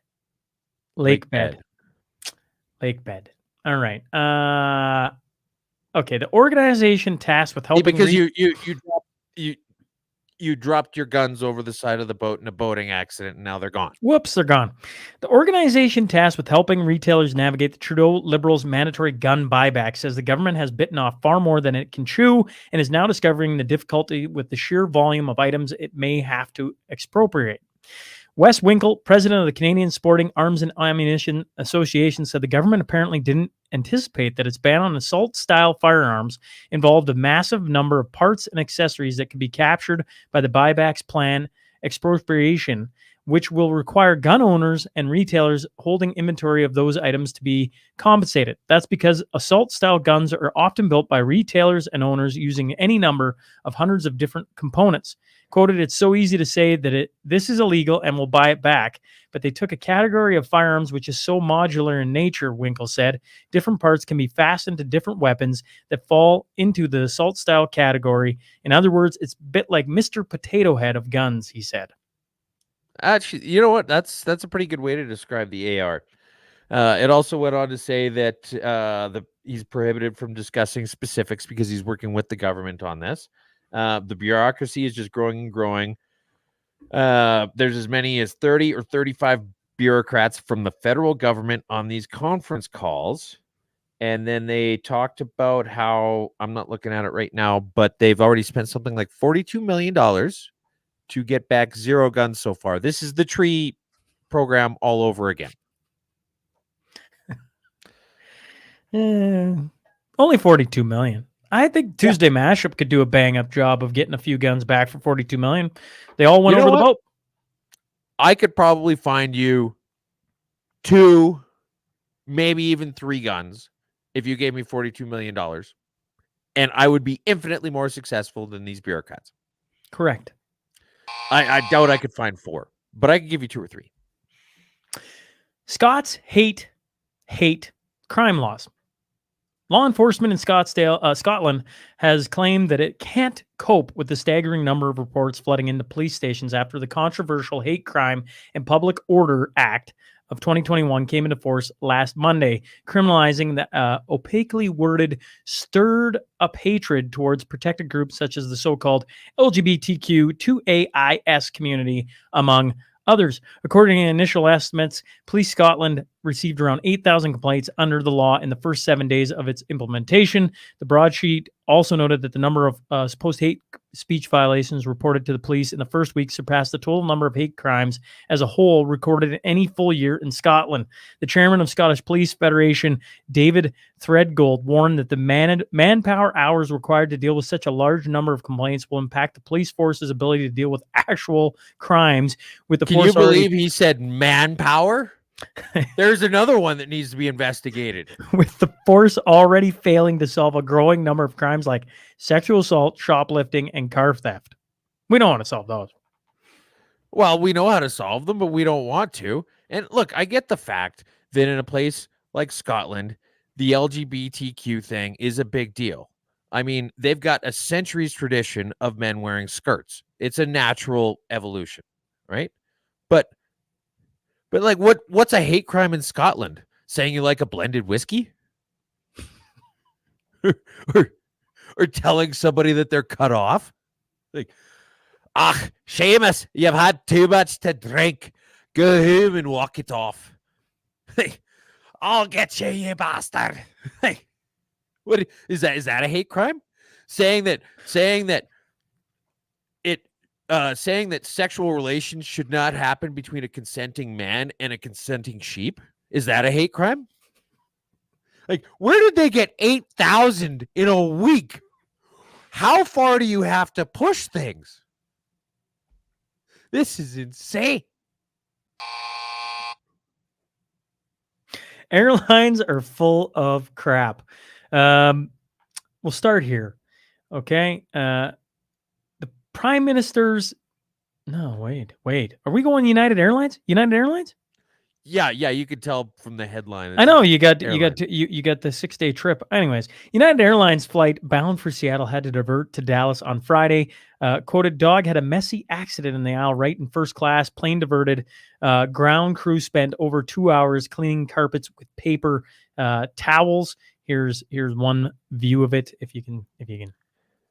lake bed. All right. Okay. The organization tasked with helping
because you dropped your guns over the side of the boat in a boating accident, and now they're gone.
Whoops, they're gone. The organization tasked with helping retailers navigate the Trudeau Liberals' mandatory gun buyback says the government has bitten off far more than it can chew and is now discovering the difficulty with the sheer volume of items it may have to expropriate. Wes Winkle, president of the Canadian Sporting Arms and Ammunition Association, said the government apparently didn't anticipate that its ban on assault-style firearms involved a massive number of parts and accessories that could be captured by the buyback's plan expropriation which will require gun owners and retailers holding inventory of those items to be compensated. That's because assault-style guns are often built by retailers and owners using any number of hundreds of different components. Quoted, "It's so easy to say that this is illegal and we'll buy it back, but they took a category of firearms which is so modular in nature," Winkle said. "Different parts can be fastened to different weapons that fall into the assault-style category. In other words, it's a bit like Mr. Potato Head of guns," he said.
Actually, you know what? That's a pretty good way to describe the AR. It also went on to say that he's prohibited from discussing specifics because he's working with the government on this. The bureaucracy is just growing and growing. There's as many as 30 or 35 bureaucrats from the federal government on these conference calls. And then they talked about how, I'm not looking at it right now, but they've already spent something like $42 million to get back 0 guns so far. This is the tree program all over again.
Only 42 million. I think Tuesday Mashup could do a bang up job of getting a few guns back for 42 million. They all went over the boat.
I could probably find you 2, maybe even 3 guns if you gave me $42 million. And I would be infinitely more successful than these bureaucrats.
Correct.
I doubt I could find 4, but I could give you 2 or 3.
Scots hate crime laws. Law enforcement in Scotland has claimed that it can't cope with the staggering number of reports flooding into police stations after the controversial Hate Crime and Public Order Act of 2021 came into force last Monday, criminalizing the opaquely worded, stirred-up hatred towards protected groups such as the so-called LGBTQ2AIS community, among others. According to initial estimates, Police Scotland received around 8,000 complaints under the law in the first 7 days of its implementation. The broadsheet also noted that the number of supposed hate speech violations reported to the police in the first week surpassed the total number of hate crimes as a whole recorded in any full year in Scotland. The chairman of Scottish Police Federation, David Threadgold, warned that the manpower hours required to deal with such a large number of complaints will impact the police force's ability to deal with actual crimes. With the
Can you believe he said manpower? There's another one that needs to be investigated.
With the force already failing to solve a growing number of crimes like sexual assault, shoplifting, and car theft. We don't want to solve those.
Well, we know how to solve them, but we don't want to. And look, I get the fact that in a place like Scotland, the LGBTQ thing is a big deal. I mean, they've got a centuries tradition of men wearing skirts. It's a natural evolution, right? But like, what's a hate crime in Scotland? Saying you like a blended whiskey? or telling somebody that they're cut off? Like, Seamus, you've had too much to drink. Go home and walk it off. Hey, I'll get you, you bastard. Hey, what is that? Is that a hate crime? Saying that sexual relations should not happen between a consenting man and a consenting sheep? Is that a hate crime? Like, where did they get 8,000 in a week? How far do you have to push things? This is insane.
Airlines are full of crap. We'll start here. Okay. Prime Minister's wait. Are we going United Airlines? United Airlines?
Yeah, you could tell from the headline.
I know you got the 6-day trip. Anyways, United Airlines flight bound for Seattle had to divert to Dallas on Friday. Quoted, dog had a messy accident in the aisle right in first class. Plane diverted. Ground crew spent over 2 hours cleaning carpets with paper towels. Here's one view of it. If you can.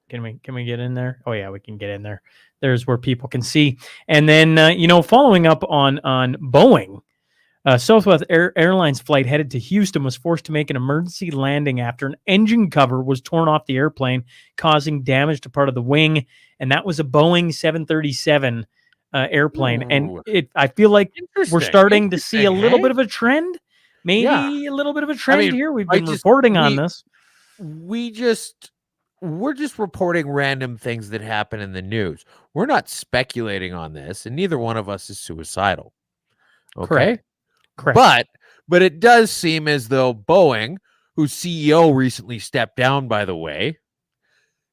Can we get in there? Oh yeah, we can get in there. There's where people can see. And then following up on Boeing, Southwest Airlines flight headed to Houston was forced to make an emergency landing after an engine cover was torn off the airplane, causing damage to part of the wing. And that was a Boeing 737 airplane.
Ooh.
And I feel like we're starting to see a little bit of a trend. Maybe a little bit of a trend here. We've been reporting on this.
We just we're just reporting random things that happen in the news. We're not speculating on this, and neither one of us is suicidal. Okay?
Correct.
But it does seem as though Boeing, whose CEO recently stepped down, by the way,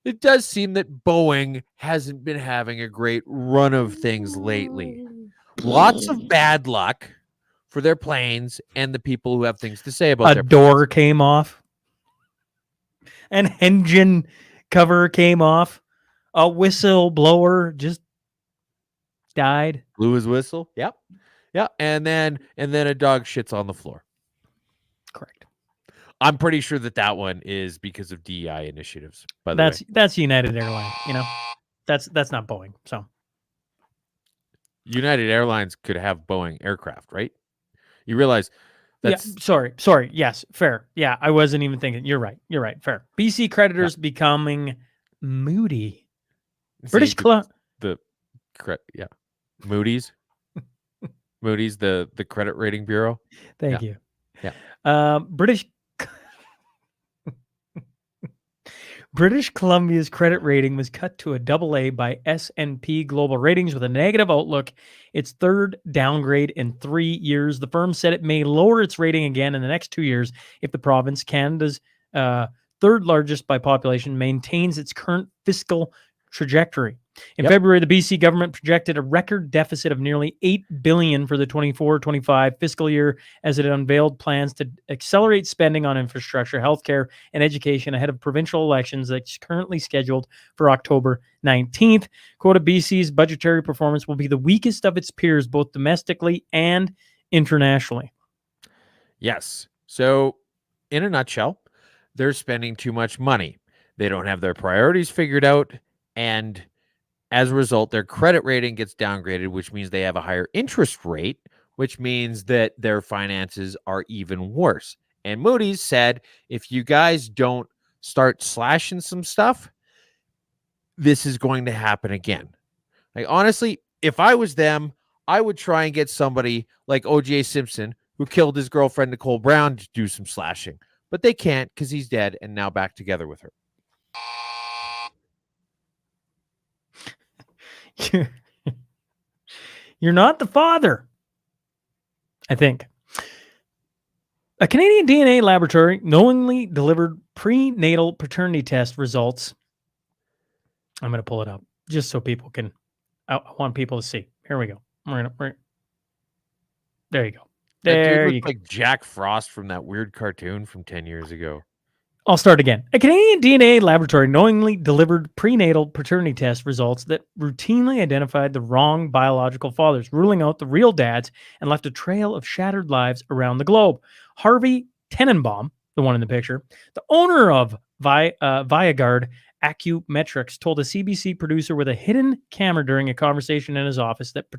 it does seem that Boeing hasn't been having a great run of things lately. Lots of bad luck for their planes and the people who have things to say about
A
their
door
planes.
came off. An engine cover came off. A whistleblower just died.
Blew his whistle. Yep. Yeah. And then a dog shits on the floor.
Correct.
I'm pretty sure that one is because of DEI initiatives, by the way.
That's United Airlines, That's not Boeing. So
United Airlines could have Boeing aircraft, right? You realize that's
sorry. Yes, fair. Yeah, I wasn't even thinking. You're right. Fair. BC creditors becoming moody. British Columbia.
Moody's. Moody's, the credit rating bureau.
Thank you.
Yeah.
British Columbia's credit rating was cut to a AA by S&P Global Ratings with a negative outlook, its third downgrade in 3 years. The firm said it may lower its rating again in the next 2 years if the province, Canada's third largest by population, maintains its current fiscal trajectory. In February, the BC government projected a record deficit of nearly $8 billion for the 24-25 fiscal year as it unveiled plans to accelerate spending on infrastructure, healthcare, and education ahead of provincial elections that's currently scheduled for October 19th. Quote, BC's budgetary performance will be the weakest of its peers, both domestically and internationally.
Yes. So, in a nutshell, they're spending too much money. They don't have their priorities figured out, and as a result, their credit rating gets downgraded, which means they have a higher interest rate, which means that their finances are even worse. And Moody's said, if you guys don't start slashing some stuff, this is going to happen again. Like, honestly, if I was them, I would try and get somebody like O.J. Simpson, who killed his girlfriend, Nicole Brown, to do some slashing. But they can't because he's dead and now back together with her.
You're not the father, I think. A Canadian DNA laboratory knowingly delivered prenatal paternity test results. I'm going to pull it up just so people can. I want people to see. Here we go. There you go. There you go.
Like Jack Frost from that weird cartoon from 10 years ago.
I'll start again. A Canadian DNA laboratory knowingly delivered prenatal paternity test results that routinely identified the wrong biological fathers, ruling out the real dads, and left a trail of shattered lives around the globe. Harvey Tenenbaum, the one in the picture, the owner of Viagard Acumetrics, told a CBC producer with a hidden camera during a conversation in his office that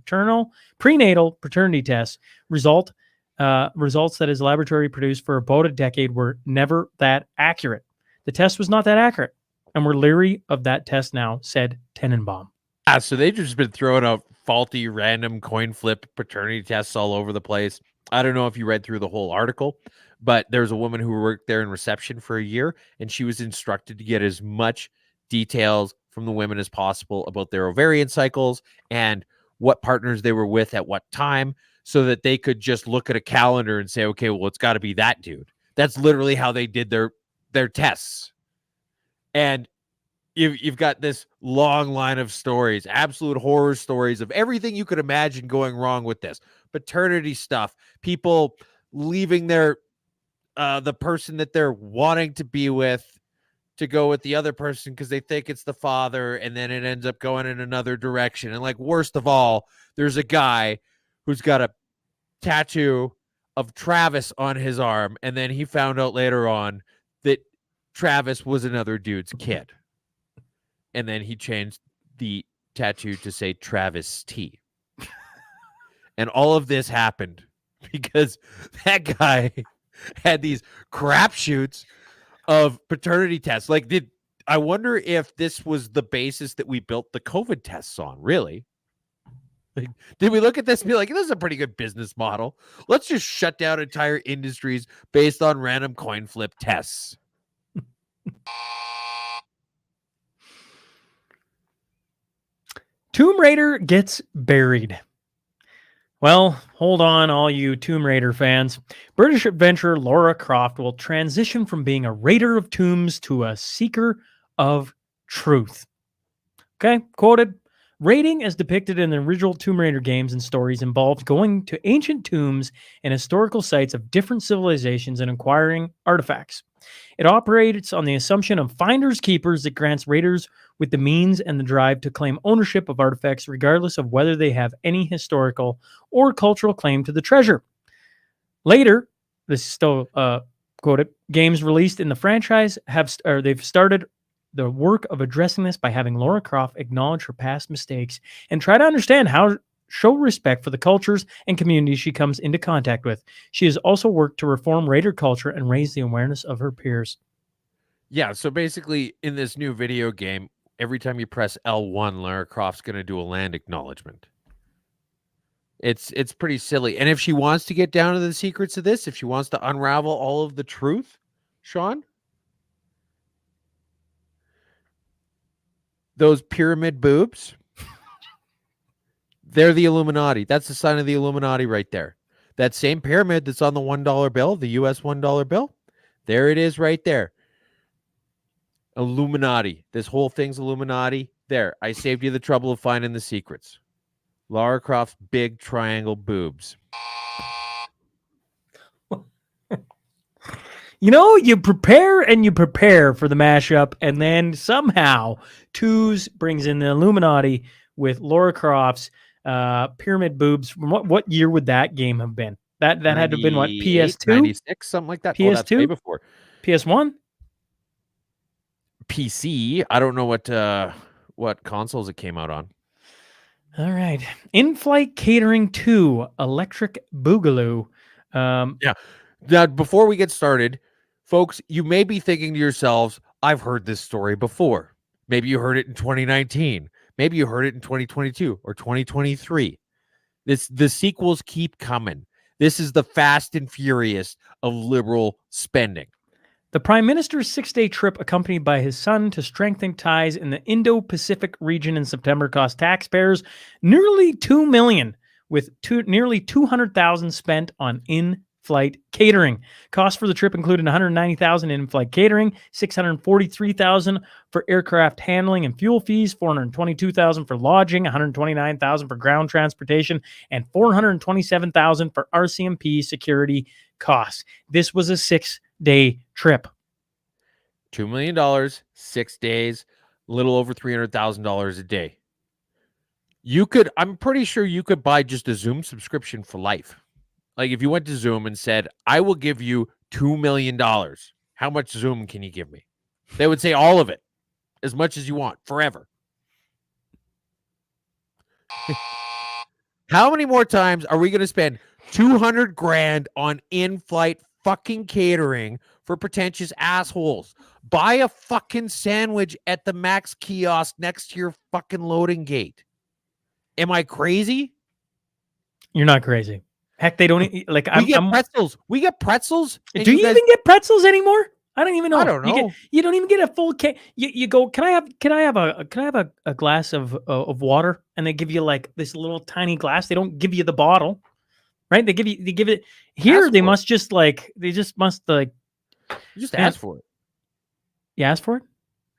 prenatal paternity tests results that his laboratory produced for about a decade were never that accurate. The test was not that accurate, and we're leery of that test now, said Tenenbaum.
So they've just been throwing out faulty random coin flip paternity tests all over the place. I don't know if you read through the whole article, but there's a woman who worked there in reception for a year, and she was instructed to get as much details from the women as possible about their ovarian cycles and what partners they were with at what time, so that they could just look at a calendar and say, okay, well, it's got to be that dude. That's literally how they did their tests. And you've got this long line of stories, absolute horror stories of everything you could imagine going wrong with this. Paternity stuff, people leaving the person that they're wanting to be with to go with the other person because they think it's the father, and then it ends up going in another direction. And like, worst of all, there's a guy who's got a tattoo of Travis on his arm, and then he found out later on that Travis was another dude's kid. And then he changed the tattoo to say Travis T. And all of this happened because that guy had these crapshoots of paternity tests. Like, I wonder if this was the basis that we built the COVID tests on, really? Like, did we look at this and be like, this is a pretty good business model? Let's just shut down entire industries based on random coin flip tests.
Tomb Raider gets buried. Well, hold on, all you Tomb Raider fans. British adventurer Laura Croft will transition from being a raider of tombs to a seeker of truth. Okay, quoted. Raiding, as depicted in the original Tomb Raider games and stories, involved going to ancient tombs and historical sites of different civilizations and acquiring artifacts. It operates on the assumption of finders keepers that grants raiders with the means and the drive to claim ownership of artifacts, regardless of whether they have any historical or cultural claim to the treasure. Later, this is still quoted, games released in the franchise they've started the work of addressing this by having Laura Croft acknowledge her past mistakes and try to understand how to show respect for the cultures and communities she comes into contact with. She has also worked to reform raider culture and raise the awareness of her peers.
Yeah, so basically in this new video game, every time you press L1, Lara Croft's going to do a land acknowledgement. It's pretty silly. And if she wants to get down to the secrets of this, if she wants to unravel all of the truth, Sean, those pyramid boobs, they're the Illuminati. That's the sign of the Illuminati right there. That same pyramid that's on the $1 bill, the US $1 bill, there it is right there. Illuminati. This whole thing's Illuminati. There, I saved you the trouble of finding the secrets. Lara Croft's big triangle boobs.
You know, you prepare for the mashup, and then somehow Twos brings in the Illuminati with Laura Croft's pyramid boobs. From what year would that game have been? That had to have been what, PS2?
96, something like that.
PS2?
Oh, that's way before.
PS1?
PC. I don't know what consoles it came out on.
All right. In-Flight Catering 2, Electric Boogaloo.
Yeah. Now, before we get started, folks, you may be thinking to yourselves, I've heard this story before. Maybe you heard it in 2019. Maybe you heard it in 2022 or 2023. The sequels keep coming. This is the Fast and Furious of liberal spending.
The Prime Minister's 6-day trip, accompanied by his son, to strengthen ties in the Indo-Pacific region in September, cost taxpayers nearly $2 million, with nearly $200,000 spent on in-flight catering. Costs for the trip included $190,000 in in-flight catering, $643,000 for aircraft handling and fuel fees, $422,000 for lodging, $129,000 for ground transportation, and $427,000 for RCMP security costs. This was a 6-day trip.
$2 million, 6 days, a little over $300,000 a day. I'm pretty sure you could buy just a Zoom subscription for life. Like if you went to Zoom and said, I will give you $2 million. How much Zoom can you give me? They would say all of it, as much as you want, forever. How many more times are we going to spend $200,000 on in-flight fucking catering for pretentious assholes? Buy a fucking sandwich at the Max kiosk next to your fucking loading gate. Am I crazy?
You're not crazy. Heck, they don't like.
We get pretzels. We get pretzels.
Do you even get pretzels anymore? I don't even know.
I don't know.
You don't even get a full cake. You go. Can I have a glass of water? And they give you like this little tiny glass. They don't give you the bottle, right? They give it here. They must just like you just
ask for it.
You ask for it?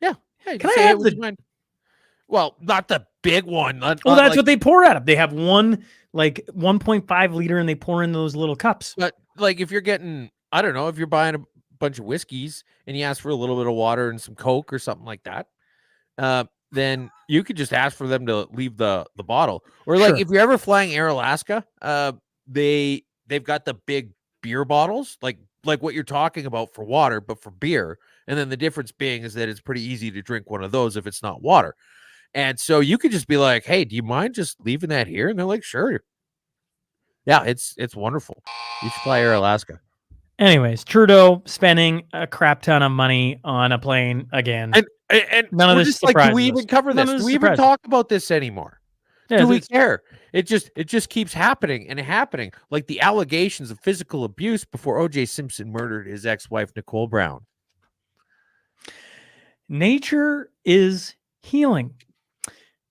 Yeah.
Hey, can I have the?
Well, not the big one.
That's what they pour out of. They have one like 1.5 liter, and they pour in those little cups.
But like if you're getting, I don't know, if you're buying a bunch of whiskeys and you ask for a little bit of water and some Coke or something like that, then you could just ask for them to leave the bottle. Or like if you're ever flying Air Alaska, they've got the big beer bottles, like what you're talking about for water, but for beer. And then the difference being is that it's pretty easy to drink one of those if it's not water. And so you could just be like, hey, do you mind just leaving that here? And they're like, sure. Yeah, it's wonderful. You should fly Air Alaska.
Anyways, Trudeau spending a crap ton of money on a plane again.
And
none of this
just like, do we even cover this? Do we even talk about this anymore?
Yeah,
do we care? It just keeps happening and happening. Like the allegations of physical abuse before O.J. Simpson murdered his ex-wife, Nicole Brown.
Nature is healing.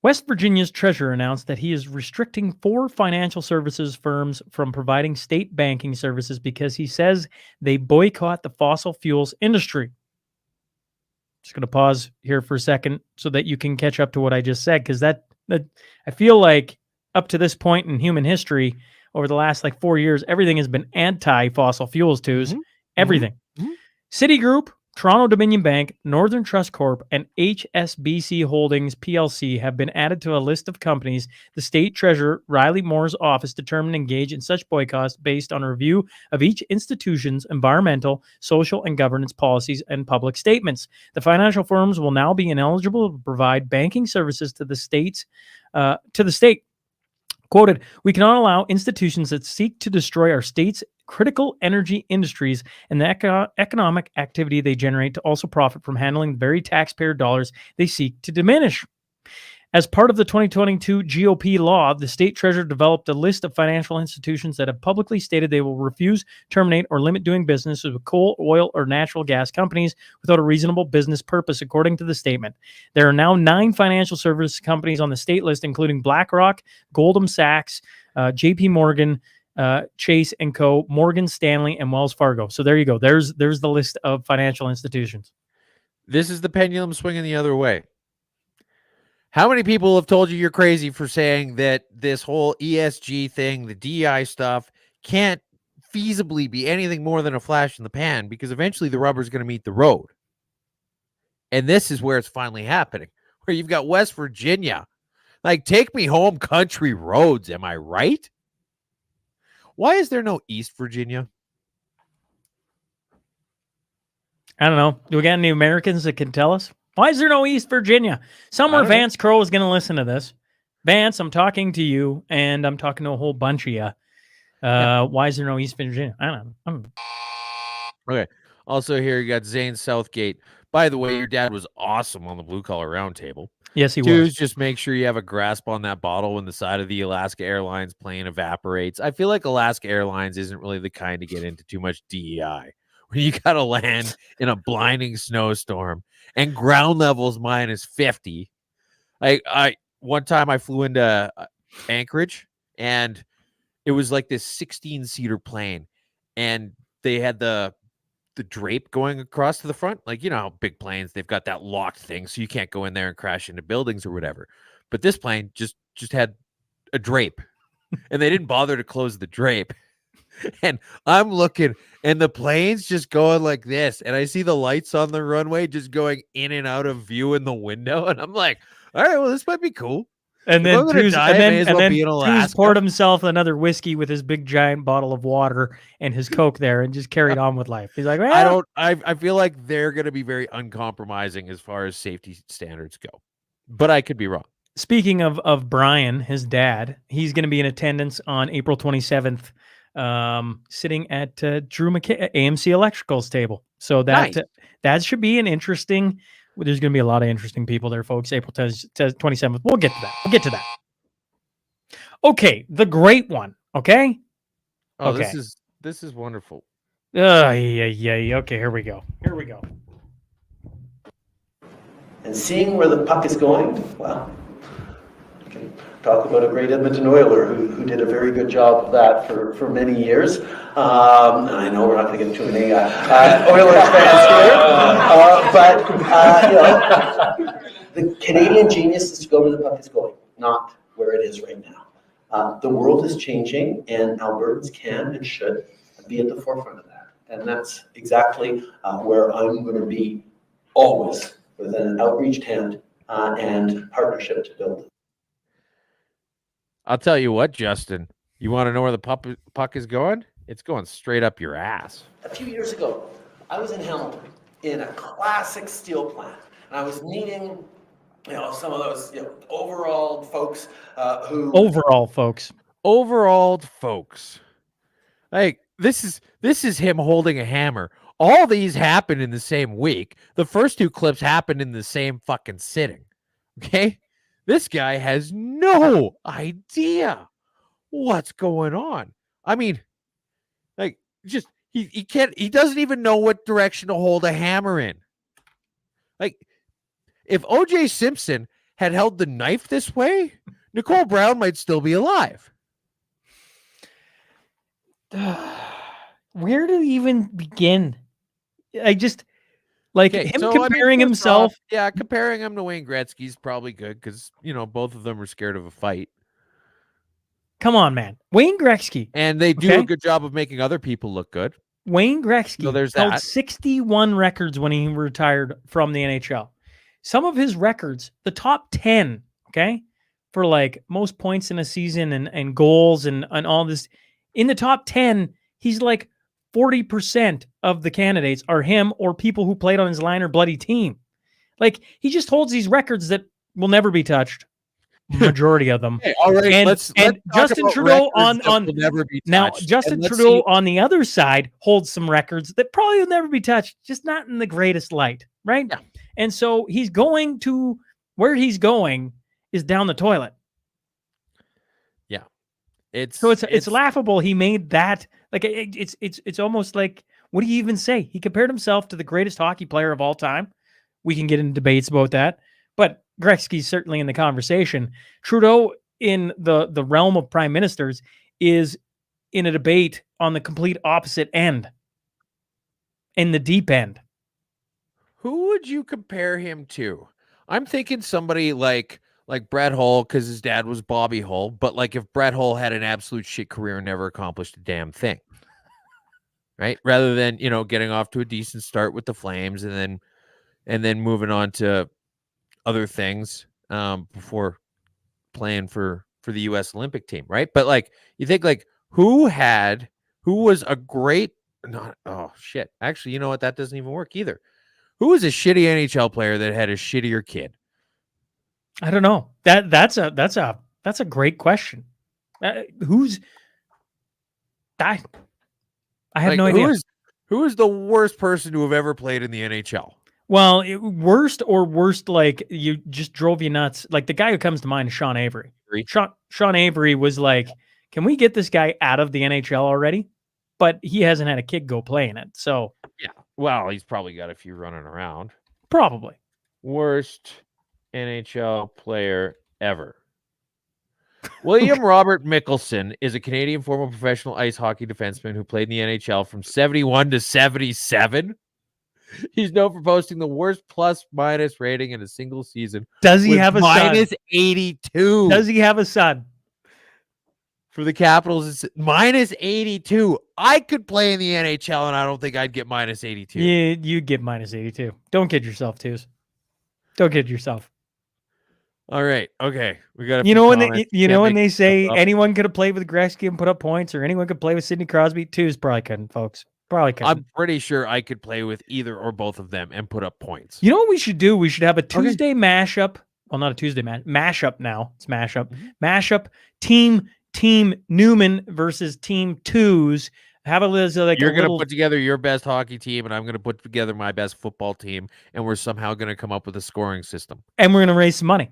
West Virginia's treasurer announced that he is restricting 4 financial services firms from providing state banking services because he says they boycott the fossil fuels industry. Just going to pause here for a second so that you can catch up to what I just said, because that I feel like up to this point in human history, over the last like 4 years, everything has been anti-fossil fuels. Everything.
Mhm.
Citigroup, Toronto Dominion Bank, Northern Trust Corp, and HSBC Holdings PLC have been added to a list of companies the state treasurer Riley Moore's office determined to engage in such boycotts based on a review of each institution's environmental, social, and governance policies and public statements. The financial firms will now be ineligible to provide banking services to the state. Quoted, "We cannot allow institutions that seek to destroy our state's critical energy industries and the economic activity they generate to also profit from handling the very taxpayer dollars they seek to diminish." As part of the 2022 GOP law, the state treasurer developed a list of financial institutions that have publicly stated they will refuse, terminate, or limit doing business with coal, oil, or natural gas companies without a reasonable business purpose, according to the statement. There are now 9 financial service companies on the state list, including BlackRock, Goldman Sachs, JP Morgan, Chase & Co., Morgan Stanley, and Wells Fargo. So there you go. There's the list of financial institutions.
This is the pendulum swinging the other way. How many people have told you you're crazy for saying that this whole ESG thing, the DEI stuff, can't feasibly be anything more than a flash in the pan, because eventually the rubber's going to meet the road? And this is where it's finally happening, where you've got West Virginia. Like, take me home, country roads. Am I right? Why is there no East Virginia?
I don't know. Do we got any Americans that can tell us? Why is there no East Virginia? Somewhere Vance Crowe is going to listen to this. Vance, I'm talking to you, and I'm talking to a whole bunch of you. Why is there no East Virginia? I don't know.
Okay. Also here, you got Zane Southgate. By the way, your dad was awesome on the Blue Collar Roundtable.
Yes, he
was.
was.
Just make sure you have a grasp on that bottle when the side of the Alaska Airlines plane evaporates. I feel like Alaska Airlines isn't really the kind to get into too much DEI. When you got to land in a blinding snowstorm and ground levels -50. One time I flew into Anchorage, and it was like this 16-seater plane, and they had the drape going across to the front. Like, you know how big planes, they've got that locked thing, so you can't go in there and crash into buildings or whatever. But this plane just had a drape, and they didn't bother to close the drape. And I'm looking, and the plane's just going like this, and I see the lights on the runway just going in and out of view in the window, and I'm like, all right, well, this might be cool.
And then Tews poured himself another whiskey with his big giant bottle of water and his Coke there, and just carried on with life. He's like, well,
I feel like they're going to be very uncompromising as far as safety standards go, but I could be wrong.
Speaking of Brian, his dad, he's going to be in attendance on April 27th. Sitting at Drew McKay, AMC Electrical's table. So that should be an interesting. There's going to be a lot of interesting people there, folks. April 27th. We'll get to that. Okay, the great one. Okay.
Oh, okay. This is wonderful.
Yeah. Okay, here we go.
And seeing where the puck is going, well, you can talk about a great Edmonton Oiler who did a very good job of that for many years. I know we're not going to get into an Oilers fans here, but the Canadian genius is to go where the puck is going, not where it is right now. The world is changing, and Albertans can and should be at the forefront of that. And that's exactly where I'm going to be always, with an outreached hand and partnership to build it.
I'll tell you what, Justin, you want to know where the puck is going? It's going straight up your ass.
A few years ago, I was in Hamilton in a classic steel plant, and I was meeting, some of those, overall folks
Overall folks. Like, this is him holding a hammer. All these happened in the same week. The first 2 clips happened in the same fucking sitting. Okay? This guy has no idea what's going on. I mean, like, just he doesn't even know what direction to hold a hammer in. Like, if OJ Simpson had held the knife this way, Nicole Brown might still be alive.
Where to even begin? I just like
Okay,
him
so, I mean,
comparing
first
himself.
off, yeah, comparing him to Wayne Gretzky's probably good because both of them are scared of a fight,
Come on, man. Wayne Gretzky.
and they do
Okay.
a good job of making other people look good.
Wayne
So
Gretzky
there's
held
that.
61 records when he retired from the NHL. Some of his records, the top 10, okay, for like most points in a season and goals and all this, in the top 10, he's like 40% of the candidates are him or people who played on his line or bloody team. Like, he just holds these records that will never be touched. Majority of them.
Okay, all right,
And
let's
Justin
talk about
Trudeau
records
on
that will never be
now
touched,
Justin
and let's
Trudeau
see-
on the other side holds some records that probably will never be touched, just not in the greatest light, right?
Yeah.
And so he's going to where he's going is down the toilet.
it's
So it's laughable. He made that like it's almost like, what do you even say? He compared himself to the greatest hockey player of all time. We can get into debates about that, but Gretzky's certainly in the conversation. Trudeau, in the realm of prime ministers, is in a debate on the complete opposite end, in the deep end.
Who would you compare him to? I'm thinking somebody like Brett Hull, because his dad was Bobby Hull, but like if Brett Hull had an absolute shit career and never accomplished a damn thing, right? Rather than getting off to a decent start with the Flames and then moving on to other things before playing for the U.S. Olympic team, right? But like you think like who was a great actually, you know what, that doesn't even work either. Who was a shitty NHL player that had a shittier kid?
I don't know. That's a great question. Who's I have no idea.
Who is the worst person to have ever played in the NHL?
Well, worst, like you just drove you nuts. Like the guy who comes to mind is Sean Avery. Sean Avery was like, can we get this guy out of the NHL already? But he hasn't had a kid go play in it. So
yeah, well, he's probably got a few running around.
Probably.
Worst NHL player ever. William Robert Mickelson is a Canadian former professional ice hockey defenseman who played in the NHL from 71 to 77. He's known for posting the worst plus-minus rating in a single season.
Does he have a son?
Minus 82.
Does he have a son?
For the Capitals, it's minus 82. I could play in the NHL, and I don't think I'd get minus 82.
Yeah, you get minus 82. Don't kid yourself, Twos. Don't kid yourself.
All right. Okay. We got.
When they say anyone could have played with Gretzky and put up points, or anyone could play with Sidney Crosby, Twos probably couldn't, folks. Probably couldn't.
I'm pretty sure I could play with either or both of them and put up points.
You know what we should do? We should have a Tuesday mashup. Well, not a Tuesday mashup now. It's mashup.
Mm-hmm.
Mashup. Team Newman versus Team Twos. Have a like
you're gonna put together your best hockey team, and I'm gonna put together my best football team, and we're somehow gonna come up with a scoring system.
And we're gonna raise some money.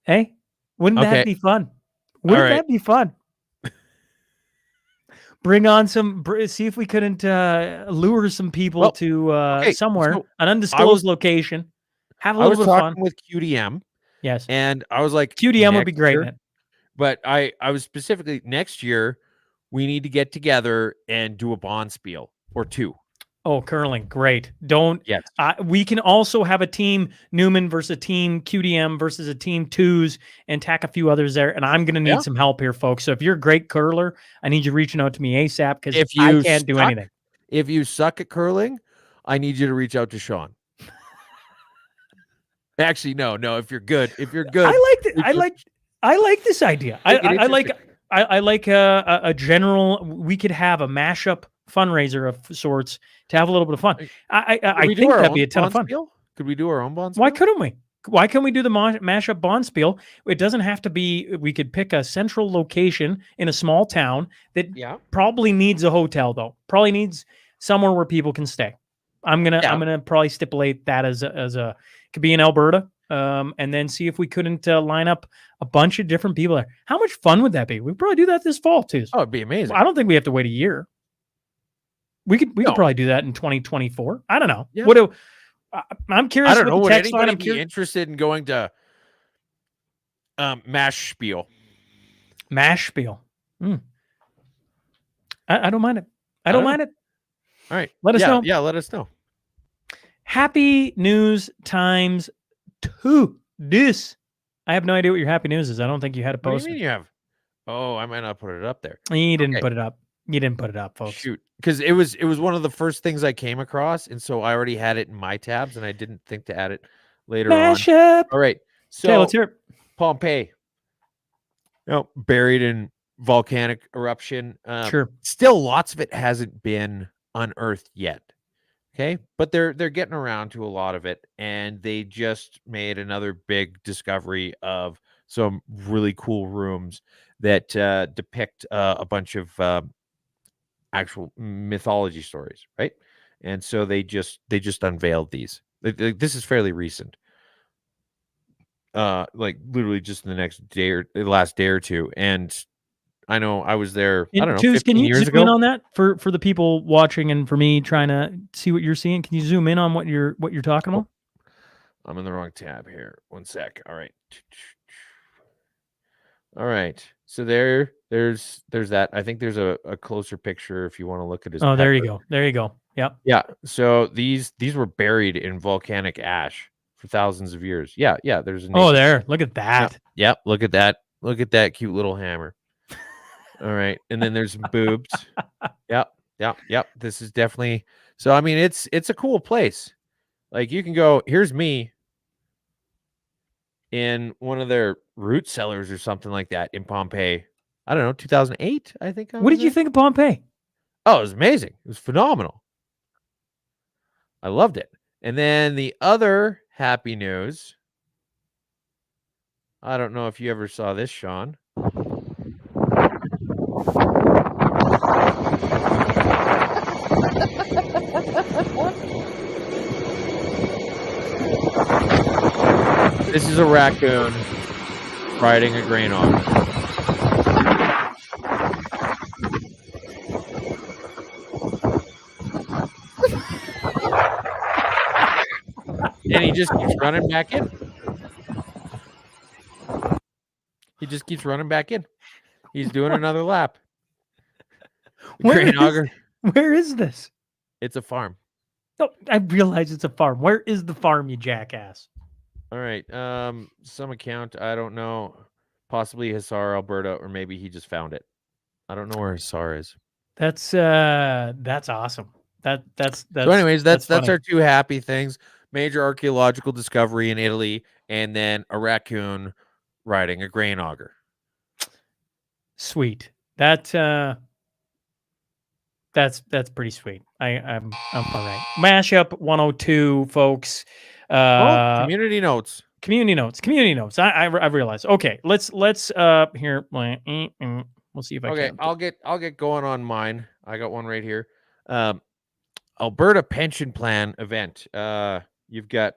Hey, wouldn't that be fun? Wouldn't that be fun? Bring on see if we couldn't lure some people to somewhere, an undisclosed location. Have a little bit of fun.
I was talking with QDM.
Yes.
And I was like,
QDM would be great in it.
But I was specifically, next year, we need to get together and do a bonspiel or two.
Oh, curling. Great.
Yes.
We can also have a team Newman versus a team QDM versus a team Twos and tack a few others there. And I'm going to need some help here, folks. So if you're a great curler, I need you reaching out to me ASAP because I can't do anything.
If you suck at curling, I need you to reach out to Sean. Actually, no. If you're good.
I like this idea. I like a general. We could have a mashup fundraiser of sorts to have a little bit of fun. I think that'd be a ton of fun.
Could we do our own bonspiel?
Why couldn't we? Why can't we do the mashup bonspiel? It doesn't have to be. We could pick a central location in a small town that probably needs a hotel, though. Probably needs somewhere where people can stay. I'm gonna probably stipulate that as a could be in Alberta. And then see if we couldn't line up a bunch of different people there. How much fun would that be? We'd probably do that this fall too.
Oh, it'd be amazing.
I don't think we have to wait a year. We could probably do that in 2024. I don't know. Yeah. I'm curious.
I don't know. Would anybody be interested in going to Mash spiel.
Mash spiel. I don't mind it. I don't mind it.
All right.
Let us know.
Yeah, let us know.
Happy news times 2. This. I have no idea what your happy news is. I don't think you had it
What do you
posted.
mean you have? Oh, I might not put it up there.
You didn't
Okay.
put it up. You didn't put it up, folks.
Shoot, because it was one of the first things I came across, and so I already had it in my tabs, and I didn't think to add it later on.
Mashup.
All right, so
Okay, let's hear it.
Pompeii, buried in volcanic eruption.
Sure.
Still, lots of it hasn't been unearthed yet. Okay, but they're getting around to a lot of it, and they just made another big discovery of some really cool rooms that depict a bunch of actual mythology stories, right? And so they just unveiled these. This is fairly recent. Like literally just in the next day or the last day or two. And I know I was there, I don't know, 15
can you
years
zoom in
ago.
on that for the people watching and for me trying to see what you're seeing? Can you zoom in on what you're talking about?
I'm in the wrong tab here. One sec. All right. All right. So there's that. I think there's a closer picture if you want to look at his.
Oh, there you
pecker.
go. There you go. Yep.
Yeah. So these were buried in volcanic ash for thousands of years. Yeah. There's a
Oh, there. Look at that.
Yep. Look at that. Look at that cute little hammer. All right. And then there's some boobs. Yep. This is definitely so. I mean, it's a cool place. Like you can go. Here's me in one of their root cellars or something like that in Pompeii. I don't know, 2008. I think.
What did you think of Pompeii?
Oh, it was amazing. It was phenomenal. I loved it. And then the other happy news. I don't know if you ever saw this, Sean. This is a raccoon riding a grain auger. And he just keeps running back in. He just keeps running back in. He's doing another lap. Grain auger.
Where is this?
It's a farm.
No, I realize it's a farm. Where is the farm, you jackass?
All right. Some account. I don't know. Possibly Hisar, Alberta, or maybe he just found it. I don't know where Hisar is.
That's awesome. That's
so anyways, that's
funny.
our two happy things. Major archaeological discovery in Italy, and then a raccoon riding a grain auger.
Sweet. That's pretty sweet. I'm all right. Mashup 102, folks.
Community notes.
Community notes. I realize. Okay, let's here. We'll see if I can.
I'll get going on mine. I got one right here. Alberta pension plan event. You've got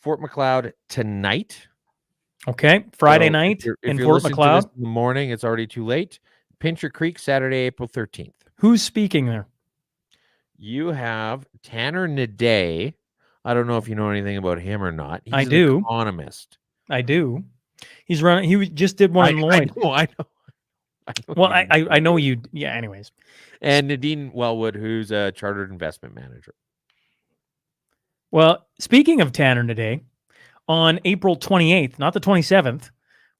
Fort Macleod tonight.
Okay, Friday
So
night
if
in
you're
Fort
listening to
Macleod.
this in the morning, it's already too late. Pincher Creek, Saturday, April 13th.
Who's speaking there?
You have Tanner Naday. I don't know if you know anything about him or not. He's
I
an
do.
economist.
I do. He's running. He just did one in Lloyd.
I know.
Well, I know you. Yeah. Anyways.
And Nadine Wellwood, who's a chartered investment manager.
Well, speaking of Tanner today, on April 28th, not the 27th,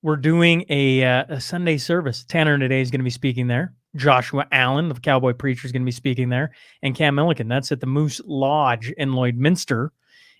we're doing a Sunday service. Tanner today is going to be speaking there. Joshua Allen of Cowboy Preacher is going to be speaking there, and Cam Milliken. That's at the Moose Lodge in Lloydminster,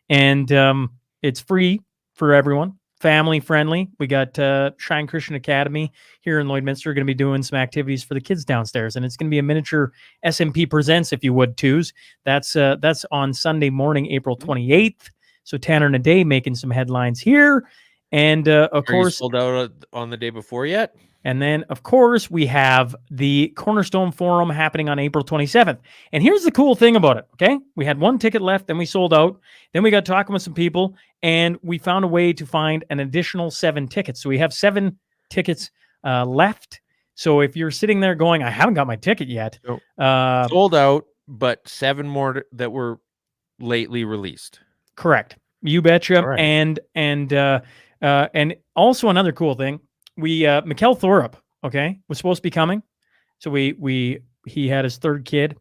and it's free for everyone, family friendly. We got Shine Christian Academy here in Lloydminster going to be doing some activities for the kids downstairs, and it's going to be a miniature SMP Presents, if you would, twos. That's on Sunday morning, April 28th. So Tanner Naday making some headlines here, and of course,
sold out on the day before yet.
And then, of course, we have the Cornerstone Forum happening on April 27th. And here's the cool thing about it, okay? We had one ticket left, then we sold out. Then we got talking with some people, and we found a way to find an additional 7 tickets. So we have 7 tickets left. So if you're sitting there going, I haven't got my ticket yet.
Sold out, but 7 more that were lately released.
Correct. You betcha.
Right.
And And also another cool thing, we Mikkel Thorup, okay, was supposed to be coming. So he had his third kid,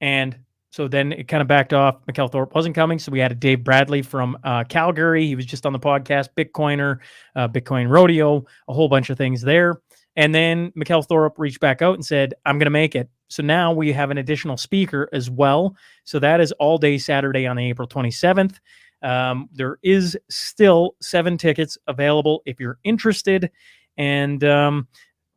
and so then it kind of backed off. Mikkel Thorup wasn't coming, so we had Dave Bradley from Calgary. He was just on the podcast, Bitcoiner, Bitcoin Rodeo, a whole bunch of things there. And then Mikkel Thorup reached back out and said, I'm going to make it. So now we have an additional speaker as well. So that is all day Saturday on April 27th. There is still 7 tickets available if you're interested. And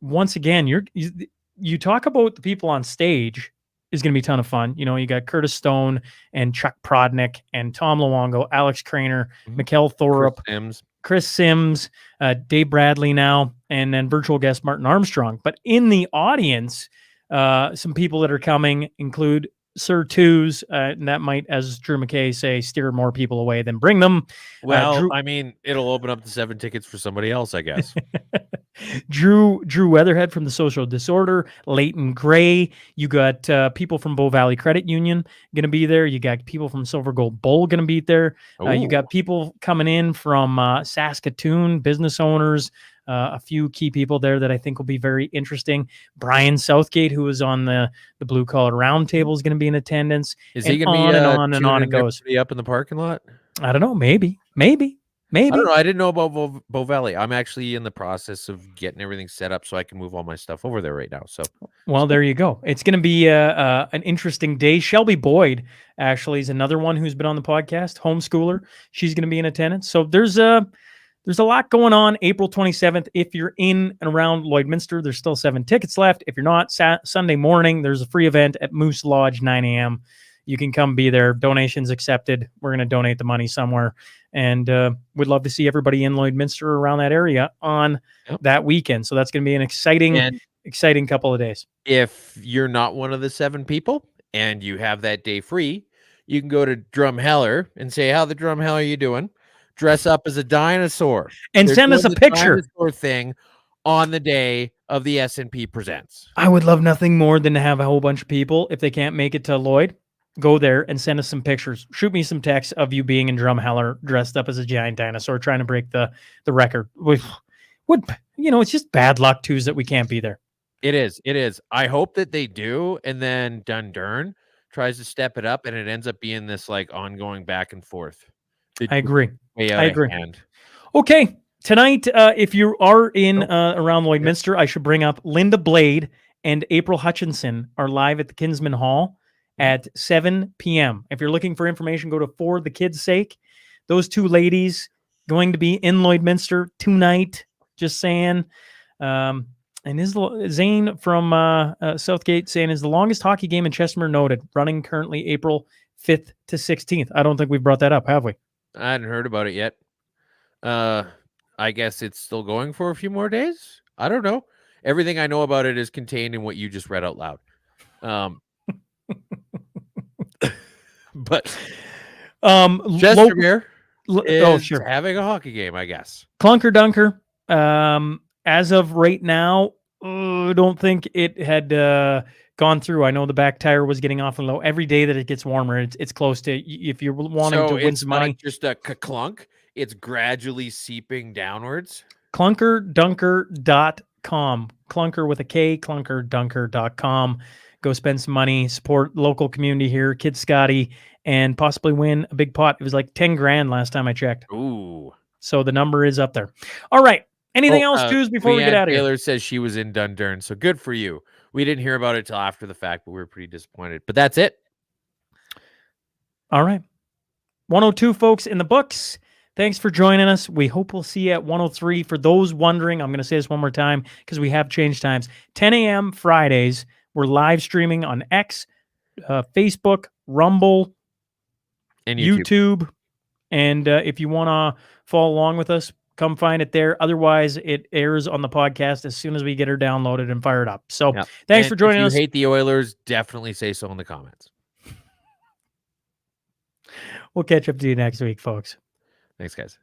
once again, you talk about the people on stage is going to be a ton of fun. You know, you got Curtis Stone and Chuck Prodnick and Tom Luongo, Alex Craner, Mikkel Thorup, Chris Sims, Dave Bradley now, and then virtual guest Martin Armstrong. But in the audience, some people that are coming include Sir Twos, and that might, as Drew McKay say, steer more people away than bring them.
Well, I mean, it'll open up the 7 tickets for somebody else, I guess.
Drew Weatherhead from the Social Disorder, Leighton Gray. You got people from Bow Valley Credit Union going to be there. You got people from Silver Gold Bull going to be there. You got people coming in from Saskatoon, business owners. A few key people there that I think will be very interesting. Brian Southgate, who was on the Blue Collar Roundtable, is going to be in attendance.
Is he going to be
on and on it goes?
Up in the parking lot?
I don't know. Maybe.
I don't know. I didn't know about Bow Valley. I'm actually in the process of getting everything set up so I can move all my stuff over there right now. So,
well, there you go. It's going to be an interesting day. Shelby Boyd actually is another one who's been on the podcast, homeschooler. She's going to be in attendance. So there's a lot going on. April 27th. If you're in and around Lloydminster, there's still 7 tickets left. If you're not, Sunday morning, there's a free event at Moose Lodge, 9 a.m. You can come be there. Donations accepted. We're going to donate the money somewhere. And we'd love to see everybody in Lloydminster around that area on that weekend. So that's going to be an exciting couple of days.
If you're not one of the 7 people and you have that day free, you can go to Drumheller and say, how the Drumheller are you doing? Dress up as a dinosaur.
And send us a picture.
Dinosaur thing on the day of the S&P Presents.
I would love nothing more than to have a whole bunch of people, if they can't make it to Lloyd, go there and send us some pictures. Shoot me some text of you being in Drumheller dressed up as a giant dinosaur trying to break the record. It's just bad luck twos that we can't be there.
It is. I hope that they do, and then Dundurn tries to step it up, and it ends up being this like ongoing back and forth.
I agree.
I agree.
Okay. Tonight, if you are in around Lloydminster, I should bring up Linda Blade and April Hutchinson are live at the Kinsman Hall at 7 p.m. If you're looking for information, go to For the Kids' Sake. Those 2 ladies going to be in Lloydminster tonight. Just saying. And Zane from Southgate saying is the longest hockey game in Chestermere noted, running currently April 5th to 16th. I don't think we've brought that up, have we?
I hadn't heard about it yet. I guess it's still going for a few more days. I don't know. Everything I know about it is contained in what you just read out loud. But Chestermere is having a hockey game, I guess.
Clunker Dunker. As of right now, I don't think it had gone through. I know the back tire was getting off and low. Every day that it gets warmer, it's close to, if you're wanting to win some money.
Just a clunk. It's gradually seeping downwards.
Clunkerdunker.com. Clunker with a K, clunkerdunker.com. Go spend some money, support local community here, Kid Scotty, and possibly win a big pot. It was like 10 grand last time I checked.
Ooh.
So the number is up there. All right. Anything else, Jews, before we get out of here?
Taylor says she was in Dundurn, so good for you. We didn't hear about it till after the fact, but we were pretty disappointed. But that's it.
All right. 102, folks, in the books. Thanks for joining us. We hope we'll see you at 103. For those wondering, I'm going to say this one more time because we have changed times. 10 a.m. Fridays, we're live streaming on X, Facebook, Rumble,
and YouTube.
And if you want to follow along with us, come find it there. Otherwise, it airs on the podcast as soon as we get her downloaded and fired up. So thanks for joining us.
If you hate the Oilers, definitely say so in the comments.
We'll catch up to you next week, folks.
Thanks, guys.